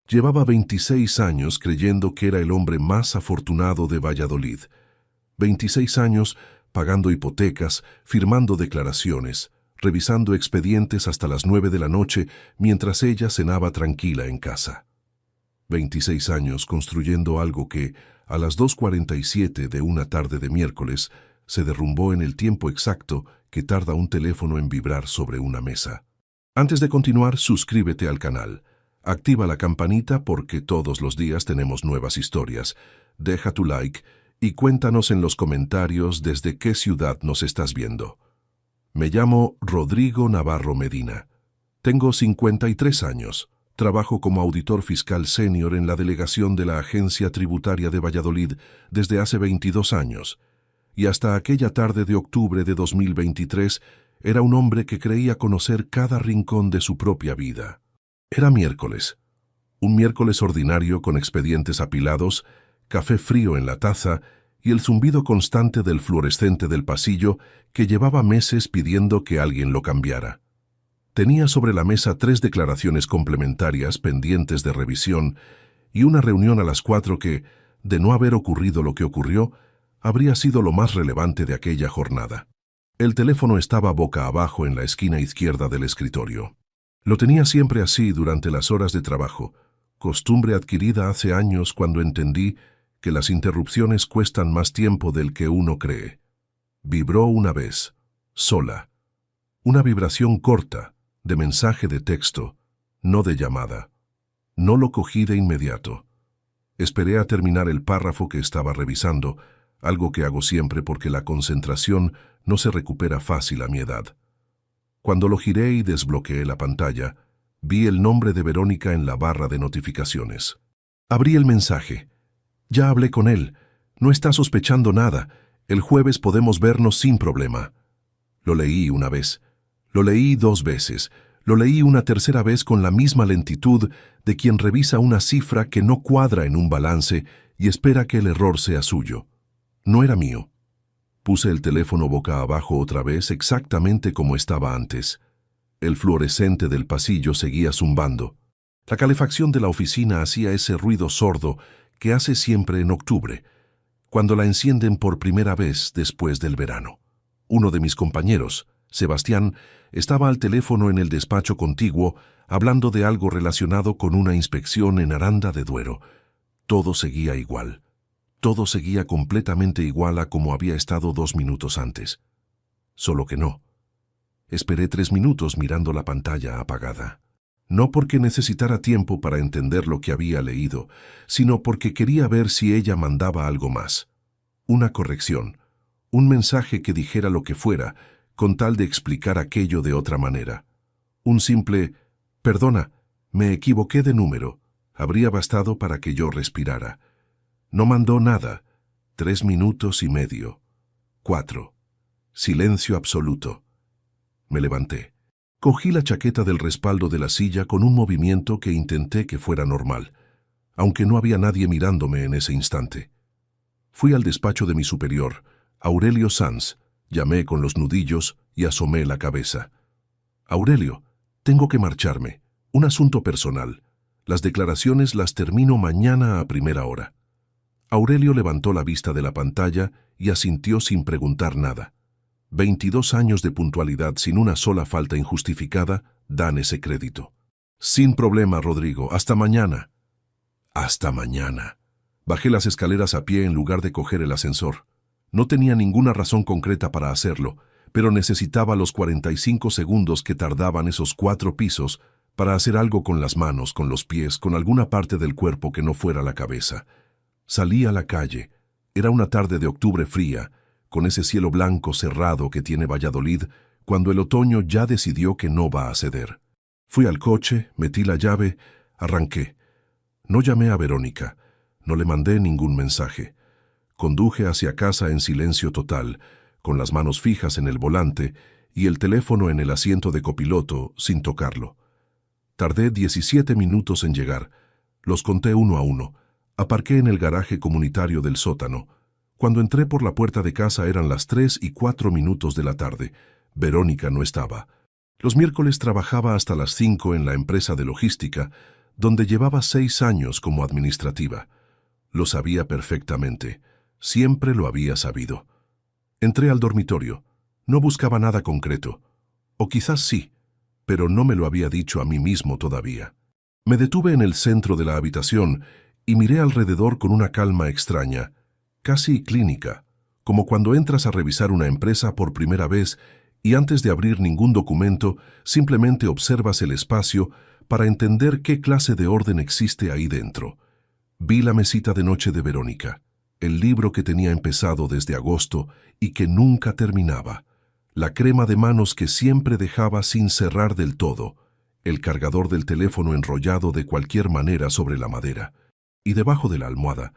Llevaba 26 años creyendo que era el hombre más afortunado de Valladolid. 26 años pagando hipotecas, firmando declaraciones, revisando expedientes hasta las 9 de la noche mientras ella cenaba tranquila en casa. 26 años construyendo algo que, a las 2:47 de una tarde de miércoles, se derrumbó en el tiempo exacto que tarda un teléfono en vibrar sobre una mesa. Antes de continuar, suscríbete al canal. Activa la campanita porque todos los días tenemos nuevas historias. Deja tu like y cuéntanos en los comentarios desde qué ciudad nos estás viendo. Me llamo Rodrigo Navarro Medina. Tengo 53 años. Trabajo como auditor fiscal senior en la delegación de la Agencia Tributaria de Valladolid desde hace 22 años. Y hasta aquella tarde de octubre de 2023 era un hombre que creía conocer cada rincón de su propia vida. Era miércoles. Un miércoles ordinario con expedientes apilados, café frío en la taza y el zumbido constante del fluorescente del pasillo que llevaba meses pidiendo que alguien lo cambiara. Tenía sobre la mesa 3 declaraciones complementarias pendientes de revisión y una reunión a las 4 que, de no haber ocurrido lo que ocurrió, habría sido lo más relevante de aquella jornada. El teléfono estaba boca abajo en la esquina izquierda del escritorio. Lo tenía siempre así durante las horas de trabajo, costumbre adquirida hace años cuando entendí que las interrupciones cuestan más tiempo del que uno cree. Vibró una vez, sola. Una vibración corta, de mensaje de texto, no de llamada. No lo cogí de inmediato. Esperé a terminar el párrafo que estaba revisando, algo que hago siempre porque la concentración no se recupera fácil a mi edad. Cuando lo giré y desbloqueé la pantalla, vi el nombre de Verónica en la barra de notificaciones. Abrí el mensaje. Ya hablé con él. No está sospechando nada. El jueves podemos vernos sin problema. Lo leí una vez. Lo leí 2 veces. Lo leí una tercera vez con la misma lentitud de quien revisa una cifra que no cuadra en un balance y espera que el error sea suyo. No era mío. Puse el teléfono boca abajo otra vez exactamente como estaba antes. El fluorescente del pasillo seguía zumbando. La calefacción de la oficina hacía ese ruido sordo que hace siempre en octubre, cuando la encienden por primera vez después del verano. Uno de mis compañeros, Sebastián, estaba al teléfono en el despacho contiguo, hablando de algo relacionado con una inspección en Aranda de Duero. Todo seguía igual. Todo seguía completamente igual a como había estado 2 minutos antes. Solo que no. Esperé 3 minutos mirando la pantalla apagada. No porque necesitara tiempo para entender lo que había leído, sino porque quería ver si ella mandaba algo más. Una corrección, un mensaje que dijera lo que fuera, con tal de explicar aquello de otra manera. Un simple, perdona, me equivoqué de número, habría bastado para que yo respirara. No mandó nada. 3 minutos y medio. 4. Silencio absoluto. Me levanté. Cogí la chaqueta del respaldo de la silla con un movimiento que intenté que fuera normal, aunque no había nadie mirándome en ese instante. Fui al despacho de mi superior, Aurelio Sanz, llamé con los nudillos y asomé la cabeza. Aurelio, tengo que marcharme. Un asunto personal. Las declaraciones las termino mañana a primera hora. Aurelio levantó la vista de la pantalla y asintió sin preguntar nada. 22 años de puntualidad sin una sola falta injustificada dan ese crédito. Sin problema, Rodrigo. Hasta mañana. Hasta mañana. Bajé las escaleras a pie en lugar de coger el ascensor. No tenía ninguna razón concreta para hacerlo, pero necesitaba los 45 segundos que tardaban esos 4 pisos para hacer algo con las manos, con los pies, con alguna parte del cuerpo que no fuera la cabeza. Salí a la calle. Era una tarde de octubre fría, con ese cielo blanco cerrado que tiene Valladolid, cuando el otoño ya decidió que no va a ceder. Fui al coche, metí la llave, arranqué. No llamé a Verónica, no le mandé ningún mensaje. Conduje hacia casa en silencio total, con las manos fijas en el volante y el teléfono en el asiento de copiloto, sin tocarlo. Tardé 17 minutos en llegar. Los conté uno a uno. Aparqué en el garaje comunitario del sótano. Cuando entré por la puerta de casa eran las 3:04 de la tarde. Verónica no estaba. Los miércoles trabajaba hasta las 5 en la empresa de logística, donde llevaba 6 años como administrativa. Lo sabía perfectamente. Siempre lo había sabido. Entré al dormitorio. No buscaba nada concreto. O quizás sí, pero no me lo había dicho a mí mismo todavía. Me detuve en el centro de la habitación y miré alrededor con una calma extraña, casi clínica, como cuando entras a revisar una empresa por primera vez y antes de abrir ningún documento, simplemente observas el espacio para entender qué clase de orden existe ahí dentro. Vi la mesita de noche de Verónica, el libro que tenía empezado desde agosto y que nunca terminaba, la crema de manos que siempre dejaba sin cerrar del todo, el cargador del teléfono enrollado de cualquier manera sobre la madera, y debajo de la almohada,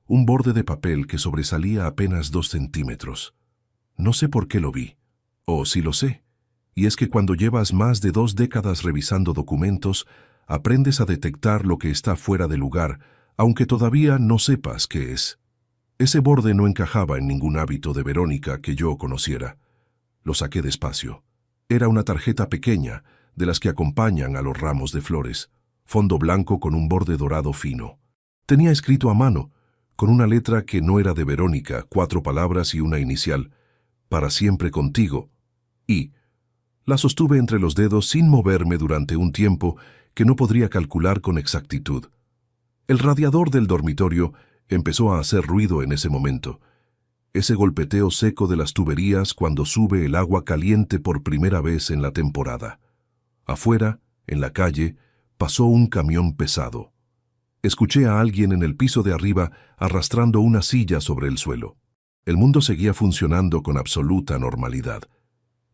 un borde de papel que sobresalía apenas 2 centímetros. No sé por qué lo vi, o sí lo sé, y es que cuando llevas más de 2 décadas revisando documentos, aprendes a detectar lo que está fuera de lugar, aunque todavía no sepas qué es. Ese borde no encajaba en ningún hábito de Verónica que yo conociera. Lo saqué despacio. Era una tarjeta pequeña, de las que acompañan a los ramos de flores, fondo blanco con un borde dorado fino. Tenía escrito a mano, con una letra que no era de Verónica, 4 palabras y una inicial, para siempre contigo, y la sostuve entre los dedos sin moverme durante un tiempo que no podría calcular con exactitud. El radiador del dormitorio empezó a hacer ruido en ese momento, ese golpeteo seco de las tuberías cuando sube el agua caliente por primera vez en la temporada. Afuera, en la calle, pasó un camión pesado. Escuché a alguien en el piso de arriba arrastrando una silla sobre el suelo. El mundo seguía funcionando con absoluta normalidad.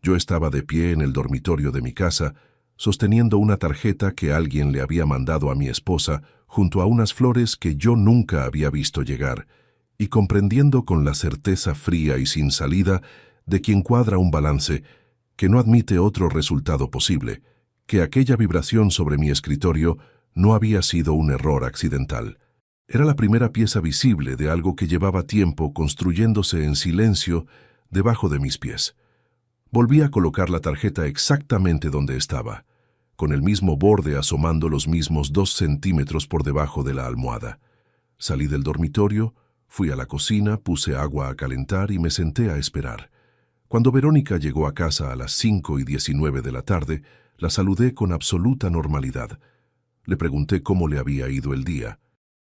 Yo estaba de pie en el dormitorio de mi casa, sosteniendo una tarjeta que alguien le había mandado a mi esposa junto a unas flores que yo nunca había visto llegar, y comprendiendo con la certeza fría y sin salida de quien cuadra un balance que no admite otro resultado posible, que aquella vibración sobre mi escritorio no había sido un error accidental. Era la primera pieza visible de algo que llevaba tiempo construyéndose en silencio debajo de mis pies. Volví a colocar la tarjeta exactamente donde estaba, con el mismo borde asomando los mismos 2 centímetros por debajo de la almohada. Salí del dormitorio, fui a la cocina, puse agua a calentar y me senté a esperar. Cuando Verónica llegó a casa a las 5:19 de la tarde, la saludé con absoluta normalidad. Le pregunté cómo le había ido el día.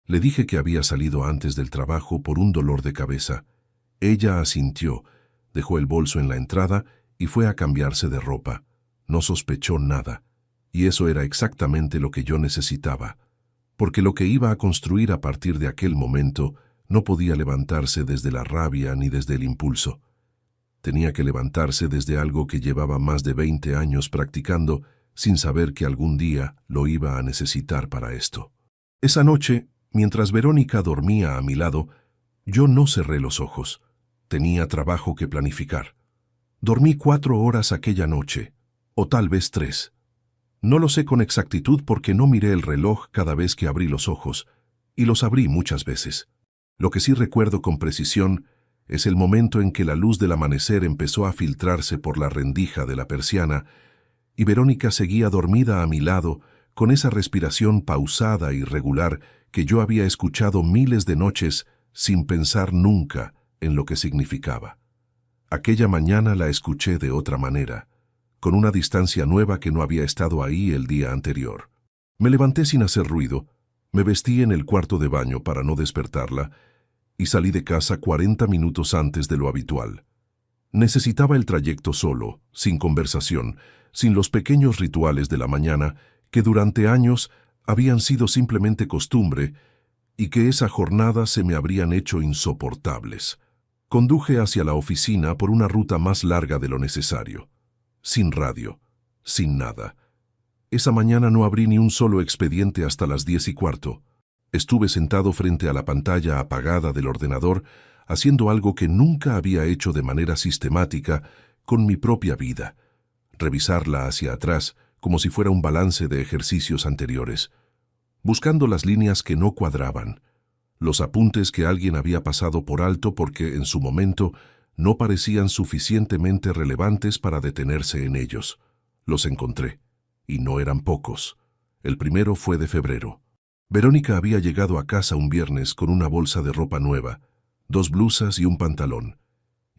Le dije que había salido antes del trabajo por un dolor de cabeza. Ella asintió, dejó el bolso en la entrada y fue a cambiarse de ropa. No sospechó nada, y eso era exactamente lo que yo necesitaba, porque lo que iba a construir a partir de aquel momento no podía levantarse desde la rabia ni desde el impulso. Tenía que levantarse desde algo que llevaba más de 20 años practicando sin saber que algún día lo iba a necesitar para esto. Esa noche, mientras Verónica dormía a mi lado, yo no cerré los ojos. Tenía trabajo que planificar. Dormí 4 horas aquella noche, o tal vez 3. No lo sé con exactitud porque no miré el reloj cada vez que abrí los ojos, y los abrí muchas veces. Lo que sí recuerdo con precisión es el momento en que la luz del amanecer empezó a filtrarse por la rendija de la persiana y Verónica seguía dormida a mi lado con esa respiración pausada y regular que yo había escuchado miles de noches sin pensar nunca en lo que significaba. Aquella mañana la escuché de otra manera, con una distancia nueva que no había estado ahí el día anterior. Me levanté sin hacer ruido, me vestí en el cuarto de baño para no despertarla y salí de casa 40 minutos antes de lo habitual. Necesitaba el trayecto solo, sin conversación, sin los pequeños rituales de la mañana que durante años habían sido simplemente costumbre y que esa jornada se me habrían hecho insoportables. Conduje hacia la oficina por una ruta más larga de lo necesario. Sin radio, sin nada. Esa mañana no abrí ni un solo expediente hasta las 10:15. Estuve sentado frente a la pantalla apagada del ordenador, haciendo algo que nunca había hecho de manera sistemática con mi propia vida. Revisarla hacia atrás, como si fuera un balance de ejercicios anteriores. Buscando las líneas que no cuadraban. Los apuntes que alguien había pasado por alto porque en su momento no parecían suficientemente relevantes para detenerse en ellos. Los encontré, y no eran pocos. El primero fue de febrero. Verónica había llegado a casa un viernes con una bolsa de ropa nueva, 2 blusas y un pantalón.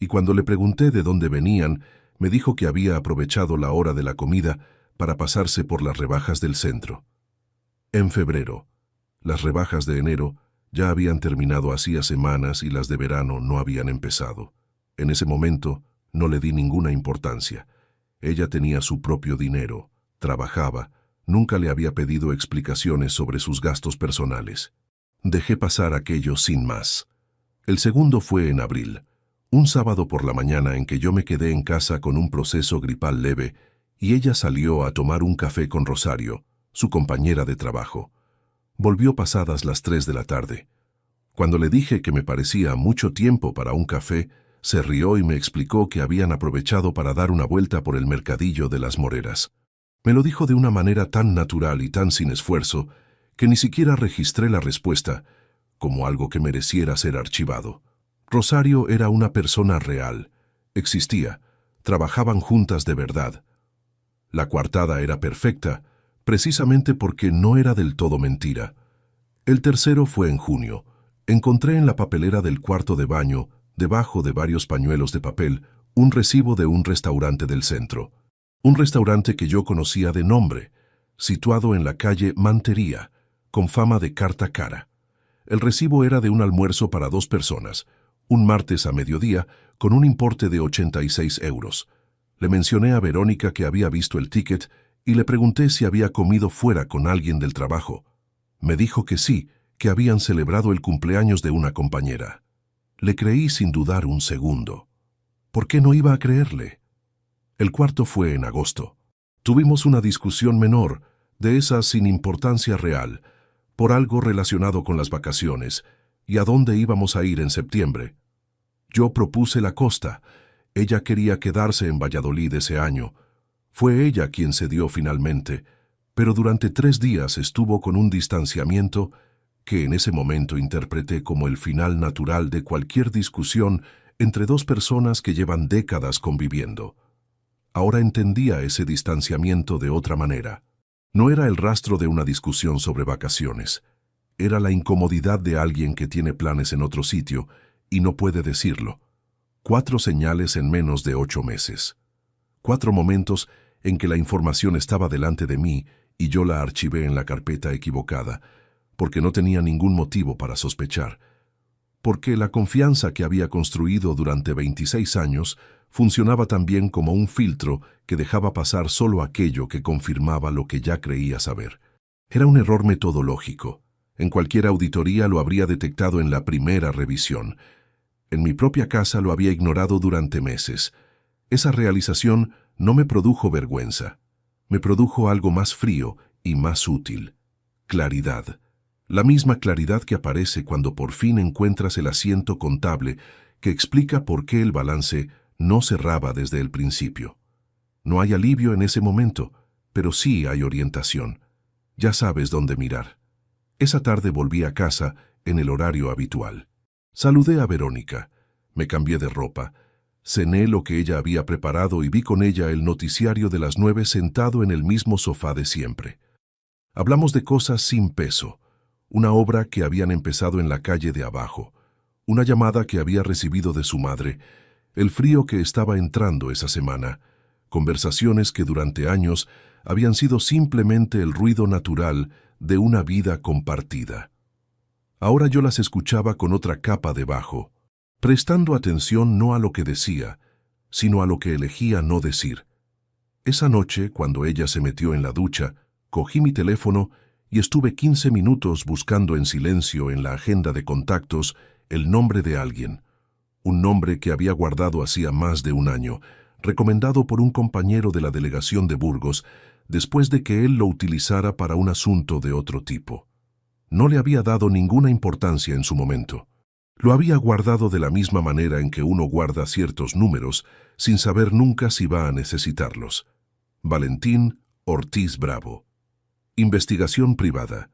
Y cuando le pregunté de dónde venían, me dijo que había aprovechado la hora de la comida para pasarse por las rebajas del centro. En febrero. Las rebajas de enero ya habían terminado hacía semanas y las de verano no habían empezado. En ese momento no le di ninguna importancia. Ella tenía su propio dinero, trabajaba, nunca le había pedido explicaciones sobre sus gastos personales. Dejé pasar aquello sin más. El segundo fue en abril, un sábado por la mañana en que yo me quedé en casa con un proceso gripal leve y ella salió a tomar un café con Rosario, su compañera de trabajo. Volvió pasadas las 3 de la tarde. Cuando le dije que me parecía mucho tiempo para un café, se rió y me explicó que habían aprovechado para dar una vuelta por el mercadillo de las Moreras. Me lo dijo de una manera tan natural y tan sin esfuerzo que ni siquiera registré la respuesta como algo que mereciera ser archivado. Rosario era una persona real, existía, trabajaban juntas de verdad. La coartada era perfecta, precisamente porque no era del todo mentira. El tercero fue en junio. Encontré en la papelera del cuarto de baño, debajo de varios pañuelos de papel, un recibo de un restaurante del centro. Un restaurante que yo conocía de nombre, situado en la calle Mantería, con fama de carta cara. El recibo era de un almuerzo para 2 personas, un martes a mediodía, con un importe de 86 euros. Le mencioné a Verónica que había visto el ticket y le pregunté si había comido fuera con alguien del trabajo. Me dijo que sí, que habían celebrado el cumpleaños de una compañera. Le creí sin dudar un segundo. ¿Por qué no iba a creerle? El cuarto fue en agosto. Tuvimos una discusión menor, de esas sin importancia real, por algo relacionado con las vacaciones, y a dónde íbamos a ir en septiembre. Yo propuse la costa. Ella quería quedarse en Valladolid ese año. Fue ella quien cedió finalmente, pero durante 3 días estuvo con un distanciamiento que en ese momento interpreté como el final natural de cualquier discusión entre 2 personas que llevan décadas conviviendo. Ahora entendía ese distanciamiento de otra manera. No era el rastro de una discusión sobre vacaciones. Era la incomodidad de alguien que tiene planes en otro sitio y no puede decirlo. 4 señales en menos de 8 meses. 4 momentos en que la información estaba delante de mí y yo la archivé en la carpeta equivocada, porque no tenía ningún motivo para sospechar. Porque la confianza que había construido durante 26 años funcionaba también como un filtro que dejaba pasar solo aquello que confirmaba lo que ya creía saber. Era un error metodológico. En cualquier auditoría lo habría detectado en la primera revisión. En mi propia casa lo había ignorado durante meses. Esa realización no me produjo vergüenza. Me produjo algo más frío y más útil. Claridad. La misma claridad que aparece cuando por fin encuentras el asiento contable que explica por qué el balance no cerraba desde el principio. No hay alivio en ese momento, pero sí hay orientación. Ya sabes dónde mirar. Esa tarde volví a casa en el horario habitual. Saludé a Verónica, me cambié de ropa, cené lo que ella había preparado y vi con ella el noticiario de las 9 sentado en el mismo sofá de siempre. Hablamos de cosas sin peso, una obra que habían empezado en la calle de abajo, una llamada que había recibido de su madre, el frío que estaba entrando esa semana, conversaciones que durante años habían sido simplemente el ruido natural de una vida compartida. Ahora yo las escuchaba con otra capa debajo, prestando atención no a lo que decía, sino a lo que elegía no decir. Esa noche, cuando ella se metió en la ducha, cogí mi teléfono y estuve 15 minutos buscando en silencio en la agenda de contactos el nombre de alguien, un nombre que había guardado hacía más de un año, recomendado por un compañero de la delegación de Burgos, después de que él lo utilizara para un asunto de otro tipo. No le había dado ninguna importancia en su momento. Lo había guardado de la misma manera en que uno guarda ciertos números, sin saber nunca si va a necesitarlos. Valentín Ortiz Bravo. Investigación privada.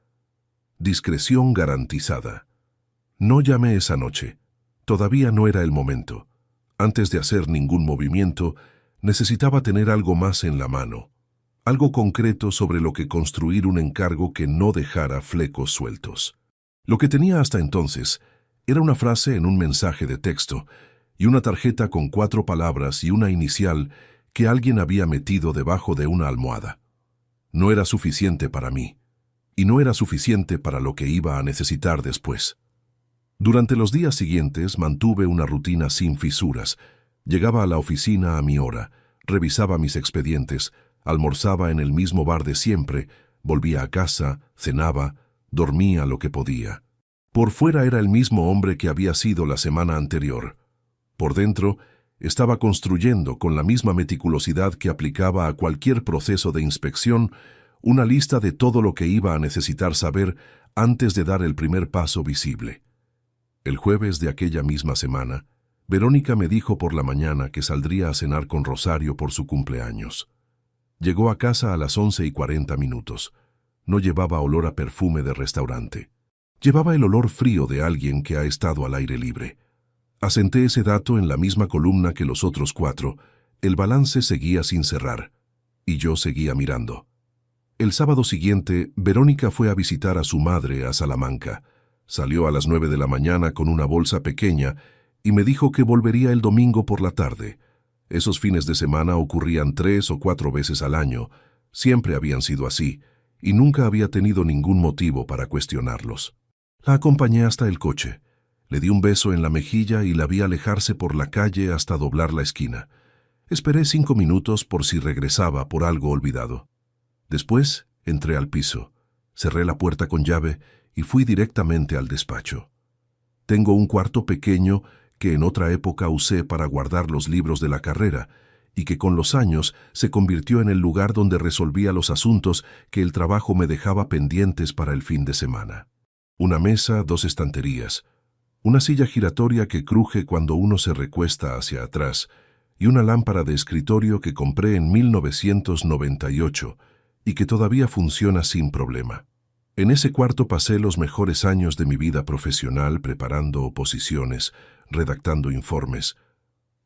Discreción garantizada. No llamé esa noche. Todavía no era el momento. Antes de hacer ningún movimiento, necesitaba tener algo más en la mano. algo concreto sobre lo que construir un encargo que no dejara flecos sueltos. Lo que tenía hasta entonces era una frase en un mensaje de texto y una tarjeta con 4 palabras y una inicial que alguien había metido debajo de una almohada. No era suficiente para mí, y no era suficiente para lo que iba a necesitar después. Durante los días siguientes mantuve una rutina sin fisuras. Llegaba a la oficina a mi hora, revisaba mis expedientes, almorzaba en el mismo bar de siempre, volvía a casa, cenaba, dormía lo que podía. Por fuera era el mismo hombre que había sido la semana anterior. Por dentro, estaba construyendo con la misma meticulosidad que aplicaba a cualquier proceso de inspección una lista de todo lo que iba a necesitar saber antes de dar el primer paso visible. El jueves de aquella misma semana, Verónica me dijo por la mañana que saldría a cenar con Rosario por su cumpleaños. Llegó a casa a las 11:40. No llevaba olor a perfume de restaurante. Llevaba el olor frío de alguien que ha estado al aire libre. Asenté ese dato en la misma columna que los otros 4. El balance seguía sin cerrar, y yo seguía mirando. El sábado siguiente, Verónica fue a visitar a su madre a Salamanca. Salió a las 9 de la mañana con una bolsa pequeña y me dijo que volvería el domingo por la tarde. Esos fines de semana ocurrían 3 o 4 veces al año. Siempre habían sido así, y nunca había tenido ningún motivo para cuestionarlos. La acompañé hasta el coche. Le di un beso en la mejilla y la vi alejarse por la calle hasta doblar la esquina. Esperé 5 minutos por si regresaba por algo olvidado. Después entré al piso, cerré la puerta con llave y fui directamente al despacho. Tengo un cuarto pequeño que en otra época usé para guardar los libros de la carrera y que con los años se convirtió en el lugar donde resolvía los asuntos que el trabajo me dejaba pendientes para el fin de semana. Una mesa, 2 estanterías, una silla giratoria que cruje cuando uno se recuesta hacia atrás y una lámpara de escritorio que compré en 1998 y que todavía funciona sin problema. En ese cuarto pasé los mejores años de mi vida profesional preparando oposiciones, redactando informes,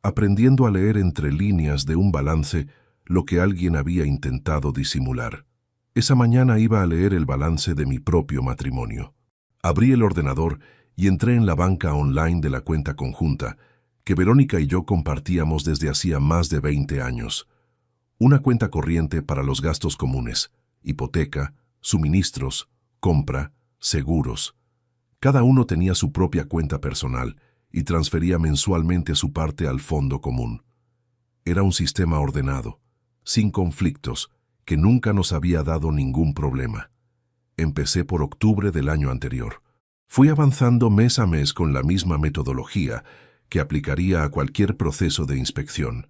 aprendiendo a leer entre líneas de un balance lo que alguien había intentado disimular. Esa mañana iba a leer el balance de mi propio matrimonio. Abrí el ordenador y entré en la banca online de la cuenta conjunta, que Verónica y yo compartíamos desde hacía más de 20 años. Una cuenta corriente para los gastos comunes, hipoteca, suministros, compra, seguros. Cada uno tenía su propia cuenta personal y transfería mensualmente su parte al fondo común. Era un sistema ordenado, sin conflictos, que nunca nos había dado ningún problema. Empecé por octubre del año anterior. Fui avanzando mes a mes con la misma metodología que aplicaría a cualquier proceso de inspección,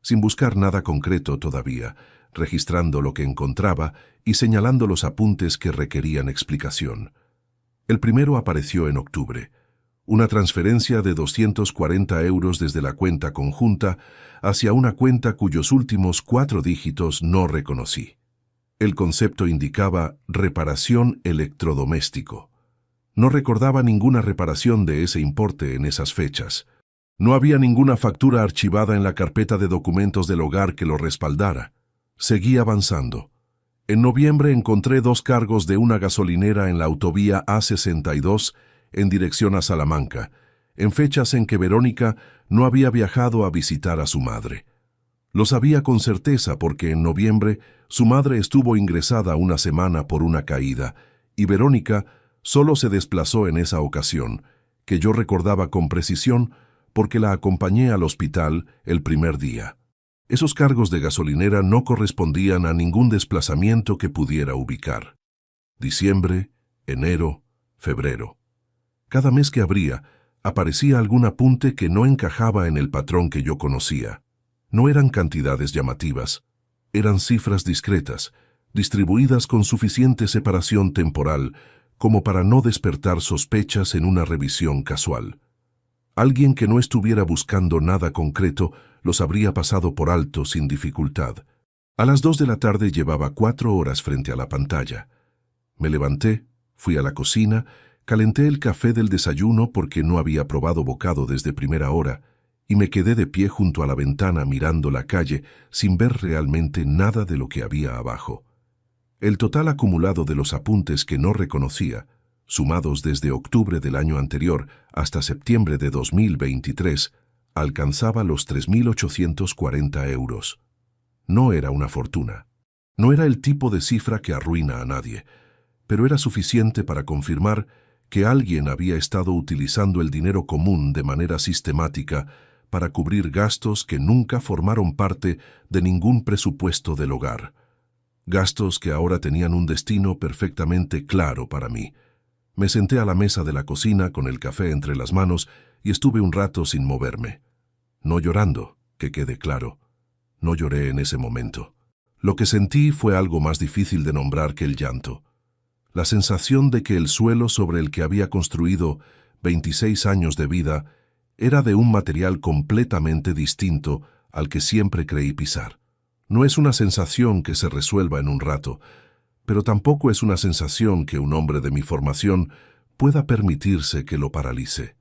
sin buscar nada concreto todavía, registrando lo que encontraba y señalando los apuntes que requerían explicación. El primero apareció en octubre. Una transferencia de 240 euros desde la cuenta conjunta hacia una cuenta cuyos últimos 4 dígitos no reconocí. El concepto indicaba reparación electrodoméstico. No recordaba ninguna reparación de ese importe en esas fechas. No había ninguna factura archivada en la carpeta de documentos del hogar que lo respaldara. Seguí avanzando. En noviembre encontré 2 cargos de una gasolinera en la autovía A62 en dirección a Salamanca, en fechas en que Verónica no había viajado a visitar a su madre. Lo sabía con certeza porque en noviembre su madre estuvo ingresada una semana por una caída y Verónica solo se desplazó en esa ocasión, que yo recordaba con precisión porque la acompañé al hospital el primer día. Esos cargos de gasolinera no correspondían a ningún desplazamiento que pudiera ubicar. Diciembre, enero, febrero. Cada mes que abría, aparecía algún apunte que no encajaba en el patrón que yo conocía. No eran cantidades llamativas, eran cifras discretas, distribuidas con suficiente separación temporal como para no despertar sospechas en una revisión casual. Alguien que no estuviera buscando nada concreto los habría pasado por alto sin dificultad. A las 2 de la tarde llevaba 4 horas frente a la pantalla. Me levanté, fui a la cocina, calenté el café del desayuno porque no había probado bocado desde primera hora y me quedé de pie junto a la ventana mirando la calle sin ver realmente nada de lo que había abajo. El total acumulado de los apuntes que no reconocía, sumados desde octubre del año anterior hasta septiembre de 2023, alcanzaba los 3.840 euros. No era una fortuna. No era el tipo de cifra que arruina a nadie, pero era suficiente para confirmar que alguien había estado utilizando el dinero común de manera sistemática para cubrir gastos que nunca formaron parte de ningún presupuesto del hogar. Gastos que ahora tenían un destino perfectamente claro para mí. Me senté a la mesa de la cocina con el café entre las manos y estuve un rato sin moverme. No llorando, que quede claro. No lloré en ese momento. Lo que sentí fue algo más difícil de nombrar que el llanto. La sensación de que el suelo sobre el que había construido 26 años de vida era de un material completamente distinto al que siempre creí pisar. No es una sensación que se resuelva en un rato, pero tampoco es una sensación que un hombre de mi formación pueda permitirse que lo paralice.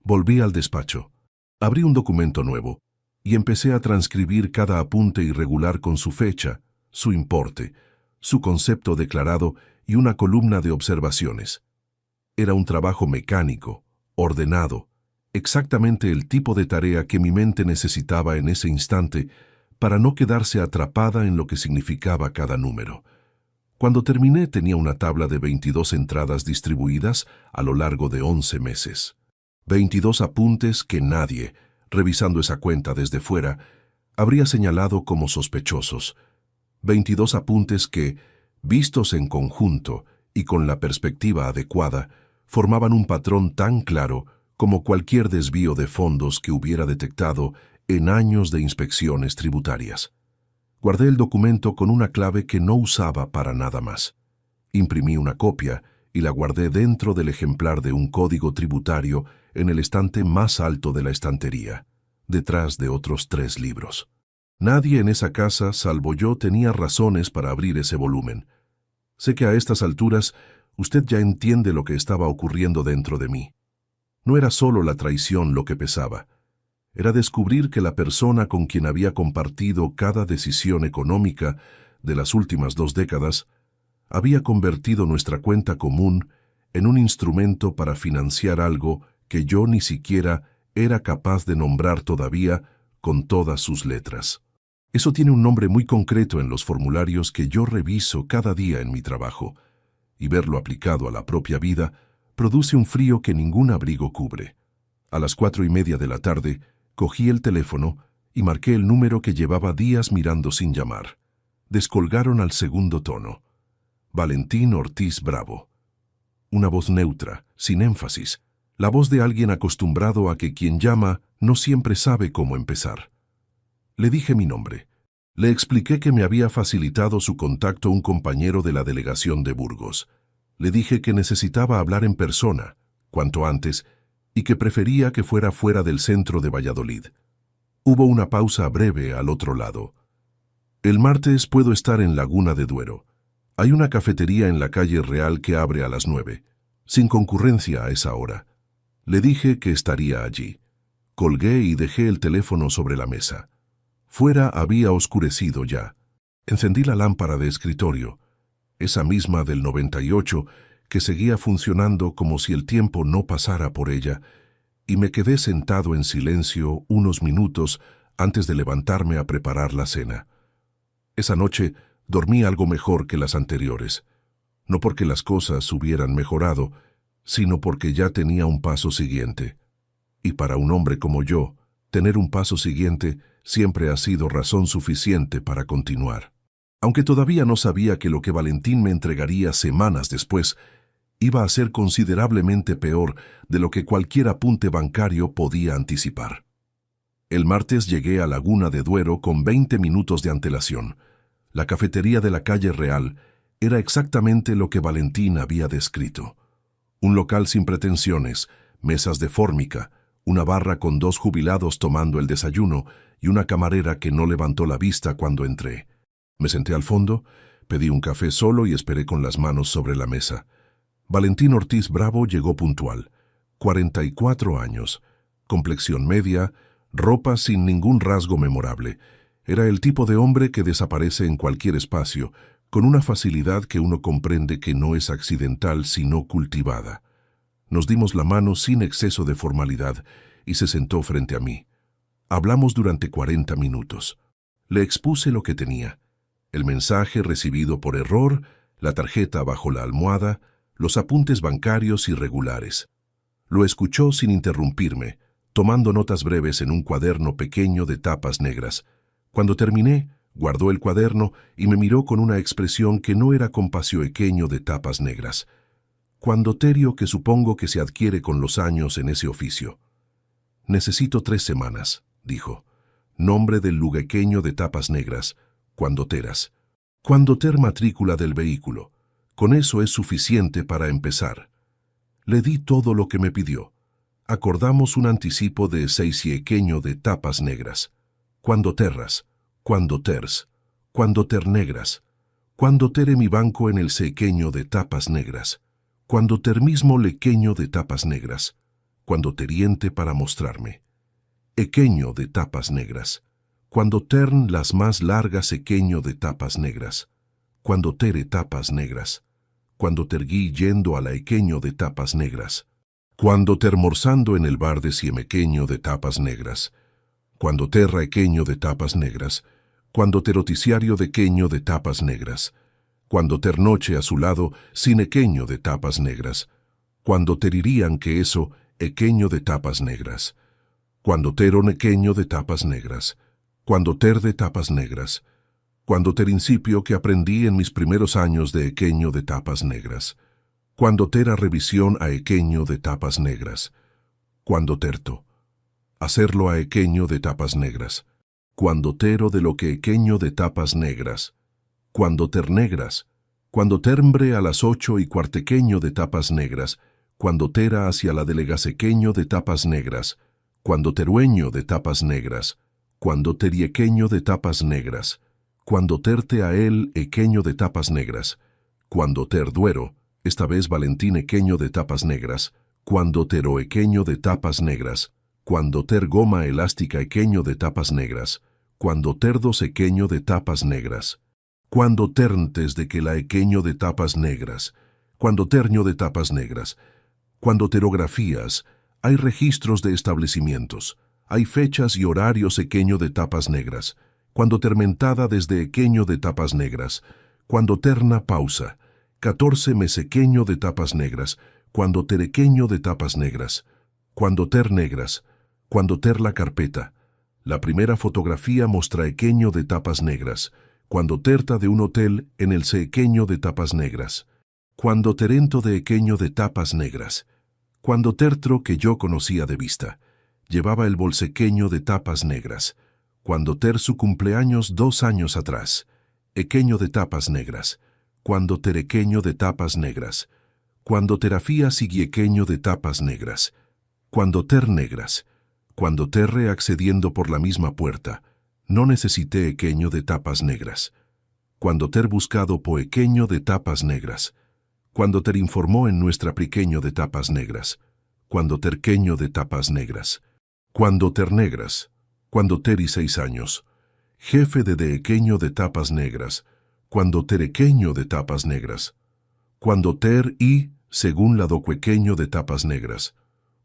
Volví al despacho. Abrí un documento nuevo y empecé a transcribir cada apunte irregular con su fecha, su importe, su concepto declarado y una columna de observaciones. Era un trabajo mecánico, ordenado, exactamente el tipo de tarea que mi mente necesitaba en ese instante para no quedarse atrapada en lo que significaba cada número. Cuando terminé tenía una tabla de 22 entradas distribuidas a lo largo de 11 meses. 22 apuntes que nadie, revisando esa cuenta desde fuera, habría señalado como sospechosos. 22 apuntes que, vistos en conjunto y con la perspectiva adecuada, formaban un patrón tan claro como cualquier desvío de fondos que hubiera detectado en años de inspecciones tributarias. Guardé el documento con una clave que no usaba para nada más. Imprimí una copia y la guardé dentro del ejemplar de un código tributario en el estante más alto de la estantería, detrás de otros 3 libros. Nadie en esa casa, salvo yo, tenía razones para abrir ese volumen. Sé que a estas alturas usted ya entiende lo que estaba ocurriendo dentro de mí. No era solo la traición lo que pesaba. Era descubrir que la persona con quien había compartido cada decisión económica de las últimas 2 décadas había convertido nuestra cuenta común en un instrumento para financiar algo que yo ni siquiera era capaz de nombrar todavía con todas sus letras. Eso tiene un nombre muy concreto en los formularios que yo reviso cada día en mi trabajo, y verlo aplicado a la propia vida produce un frío que ningún abrigo cubre. A las 4:30 de la tarde, cogí el teléfono y marqué el número que llevaba días mirando sin llamar. Descolgaron al segundo tono. Valentín Ortiz Bravo. Una voz neutra, sin énfasis, la voz de alguien acostumbrado a que quien llama no siempre sabe cómo empezar. Le dije mi nombre. Le expliqué que me había facilitado su contacto un compañero de la delegación de Burgos. Le dije que necesitaba hablar en persona, cuanto antes, y que prefería que fuera fuera del centro de Valladolid. Hubo una pausa breve al otro lado. El martes puedo estar en Laguna de Duero. Hay una cafetería en la calle Real que abre a las 9, sin concurrencia a esa hora. Le dije que estaría allí. Colgué y dejé el teléfono sobre la mesa. Fuera había oscurecido ya. Encendí la lámpara de escritorio, esa misma del 98, que seguía funcionando como si el tiempo no pasara por ella, y me quedé sentado en silencio unos minutos antes de levantarme a preparar la cena. Esa noche dormí algo mejor que las anteriores, no porque las cosas hubieran mejorado, sino porque ya tenía un paso siguiente. Y para un hombre como yo, tener un paso siguiente siempre ha sido razón suficiente para continuar. Aunque todavía no sabía que lo que Valentín me entregaría semanas después iba a ser considerablemente peor de lo que cualquier apunte bancario podía anticipar. El martes llegué a Laguna de Duero con 20 minutos de antelación. La cafetería de la calle Real era exactamente lo que Valentín había descrito. Un local sin pretensiones, mesas de fórmica, una barra con 2 jubilados tomando el desayuno y una camarera que no levantó la vista cuando entré. Me senté al fondo, pedí un café solo y esperé con las manos sobre la mesa. Valentín Ortiz Bravo llegó puntual. 44 años, complexión media, ropa sin ningún rasgo memorable. Era el tipo de hombre que desaparece en cualquier espacio, con una facilidad que uno comprende que no es accidental sino cultivada. Nos dimos la mano sin exceso de formalidad y se sentó frente a mí. Hablamos durante 40 minutos. Le expuse lo que tenía: el mensaje recibido por error, la tarjeta bajo la almohada, los apuntes bancarios irregulares. Lo escuchó sin interrumpirme, tomando notas breves en un cuaderno pequeño de tapas negras. Cuando terminé, guardó el cuaderno y me miró con una expresión que no era compassioequeño de tapas negras. Cuandoterio que supongo que se adquiere con los años en ese oficio. Necesito 3 semanas, dijo. Nombre del lugaqueño de tapas negras, cuandoteras. Cuandoter matrícula del vehículo. Con eso es suficiente para empezar. Le di todo lo que me pidió. Acordamos un anticipo de 6 siequeño de tapas negras. Cuandoterras, cuandoters, cuandoternegras. Cuandotere mi banco en el sequeño de tapas negras. Cuandoter mismo lequeño de tapas negras. Cuandoteriente para mostrarme. Equeño de tapas negras. Cuandotern las más largas equeño de tapas negras. Cuandotere tapas negras. Cuandotergui yendo a la equeño de tapas negras. Cuandotermorzando en el bar de siemequeño de tapas negras. Cuandoterra equeño de tapas negras. Cuandoteroticiario de queño de tapas negras. Cuandoternoche a su lado sin equeño de tapas negras. Cuandoterirían que eso equeño de tapas negras. Cuandoteron equeño de tapas negras. Cuandoter de tapas negras. Cuandoterincipio que aprendí en mis primeros años de equeño de tapas negras. Cuandotera revisión a equeño de tapas negras. Cuandoterto. Hacerlo a equeño de tapas negras. Cuandotero de lo que equeño de tapas negras. Cuandoternegras. Cuandotermbre a las 8:15 de tapas negras. Cuandotera hacia la delegasequeño de tapas negras. Cuandoterueño de tapas negras. Cuandoteriequeño de tapas negras. Cuandoterte a él equeño de tapas negras. Cuandoterduero, esta vez Valentín equeño de tapas negras. Cuandoteroequeño de tapas negras. Cuandotergoma elástica equeño de tapas negras. Cuandoterdos equeño de tapas negras. Cuandoterntes de que la equeño de tapas negras. Cuandoterño de tapas negras. Cuandoterografías. Hay registros de establecimientos. Hay fechas y horarios equeño de tapas negras. Cuandotermentada desde equeño de tapas negras. Cuandoterna pausa. 14 mesequeño de tapas negras. Cuandoterequeño de tapas negras. Cuandoter negras. Cuandoter la carpeta. La primera fotografía mostra equeño de tapas negras. Cuandoterta de un hotel en el sequeño de tapas negras. Cuandoterento de equeño de tapas negras. Cuandotertro que yo conocía de vista. Llevaba el bolsequeño de tapas negras. Cuandoter su cumpleaños 2 años atrás. Equeño de tapas negras. Cuandoterequeño de tapas negras. Cuandoterafía sigiequeño de tapas negras. Cuandoter negras. Cuandoterre accediendo por la misma puerta. No necesité equeño de tapas negras. Cuandoter buscado poequeño de tapas negras. Cuandoter informó en nuestra priqueño de tapas negras. Cuandoterqueño de tapas negras. Cuandoter negras. Cuandoter y 6 años. Jefe de equeño de tapas negras. Cuandoterequeño de tapas negras. Cuandoter y, según la docuequeño de tapas negras.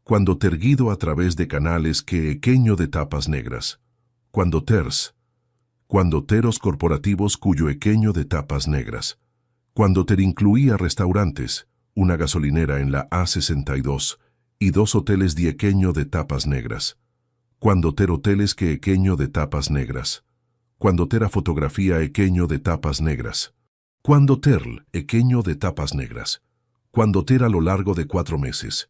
Cuandoterguido a través de canales que equeño de tapas negras. Cuandoters. Cuandoteros corporativos cuyo equeño de tapas negras. Cuandoter incluía restaurantes, una gasolinera en la A62 y 2 hoteles diequeño de tapas negras. Cuandoter hoteles que equeño de tapas negras. Cuandotera fotografía equeño de tapas negras. Cuandoterl equeño de tapas negras. Cuandoter a lo largo de 4 meses.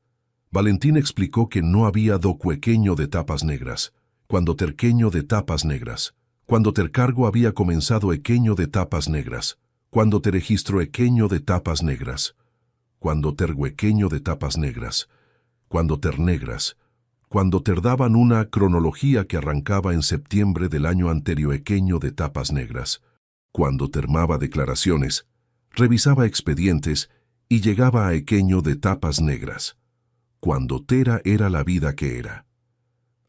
Valentín explicó que no había docuequeño de tapas negras. Cuandoterqueño de tapas negras. Cuandotercargo había comenzado equeño de tapas negras. Cuandoterregistro equeño de tapas negras. Cuandoterguequeño de tapas negras. Cuandoternegras. Cuandoterdaban una cronología que arrancaba en septiembre del año anterior equeño de tapas negras. Cuandotermaba declaraciones, revisaba expedientes y llegaba a equeño de tapas negras. Cuandotera era la vida que era.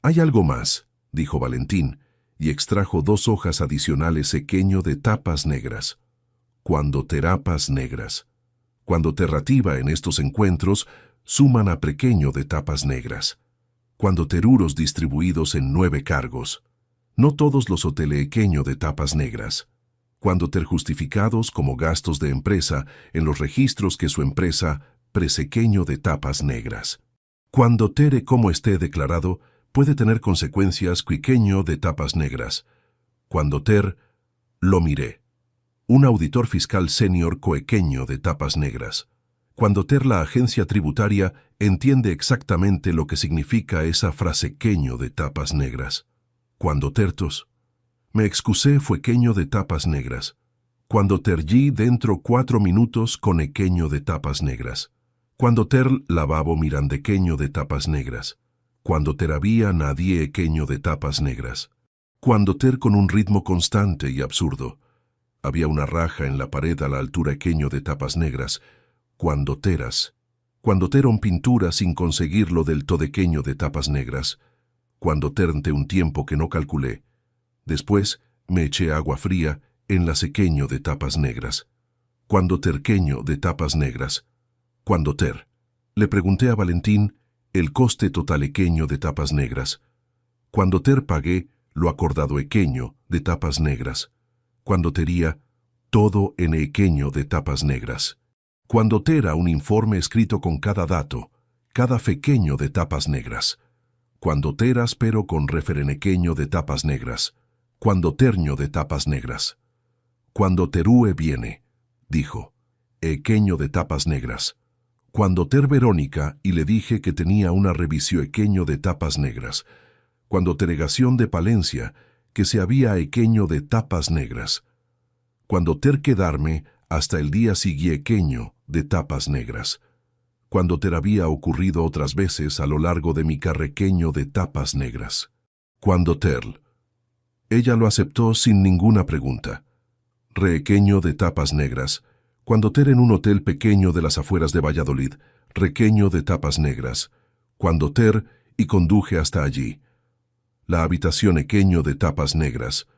Hay algo más, dijo Valentín, y extrajo 2 hojas adicionales equeño de tapas negras. Cuando terapas negras. Cuando terrativa en estos encuentros, suman a pequeño de tapas negras. Cuando teruros distribuidos en 9 cargos. No todos los hotelequeño de tapas negras. Cuando ter justificados como gastos de empresa en los registros que su empresa presequeño de tapas negras. Cuando tere como esté declarado, puede tener consecuencias cuiqueño de tapas negras. Cuando ter, lo miré. Un auditor fiscal senior coequeño de tapas negras. Cuando ter la agencia tributaria entiende exactamente lo que significa esa frasequeño de tapas negras. Cuando tertos. Me excusé fuequeño de tapas negras. Cuando tergí dentro 4 minutos con equeño de tapas negras. Cuando ter lavabo mirandequeño de tapas negras. Cuando ter había nadie equeño de tapas negras. Cuando ter con un ritmo constante y absurdo. Había una raja en la pared a la altura equeño de tapas negras. Cuando teras. Cuando teron pintura sin conseguirlo del todequeño de tapas negras. Cuando terte un tiempo que no calculé. Después me eché agua fría en la sequeño de tapas negras. Cuando terqueño de tapas negras. Cuando ter. Le pregunté a Valentín el coste total equeño de tapas negras. Cuando ter pagué lo acordado equeño de tapas negras. Cuando tería todo en equeño de tapas negras. Cuando tera un informe escrito con cada dato, cada fequeño de tapas negras. Cuando teras pero con referenequeño de tapas negras. Cuando terño de tapas negras. Cuando terúe viene, dijo, equeño de tapas negras. Cuando ter Verónica y le dije que tenía una revisión equeño de tapas negras. Cuando teregación de Palencia, que se había equeño de tapas negras. Cuando ter quedarme hasta el día siguiequeño de tapas negras. Cuando ter había ocurrido otras veces a lo largo de mi carrequeño de tapas negras. Cuando ter. Ella lo aceptó sin ninguna pregunta. Requeño de tapas negras. Cuando ter en un hotel pequeño de las afueras de Valladolid. Requeño de tapas negras. Cuando ter y conduje hasta allí. La habitación equeño de tapas negras.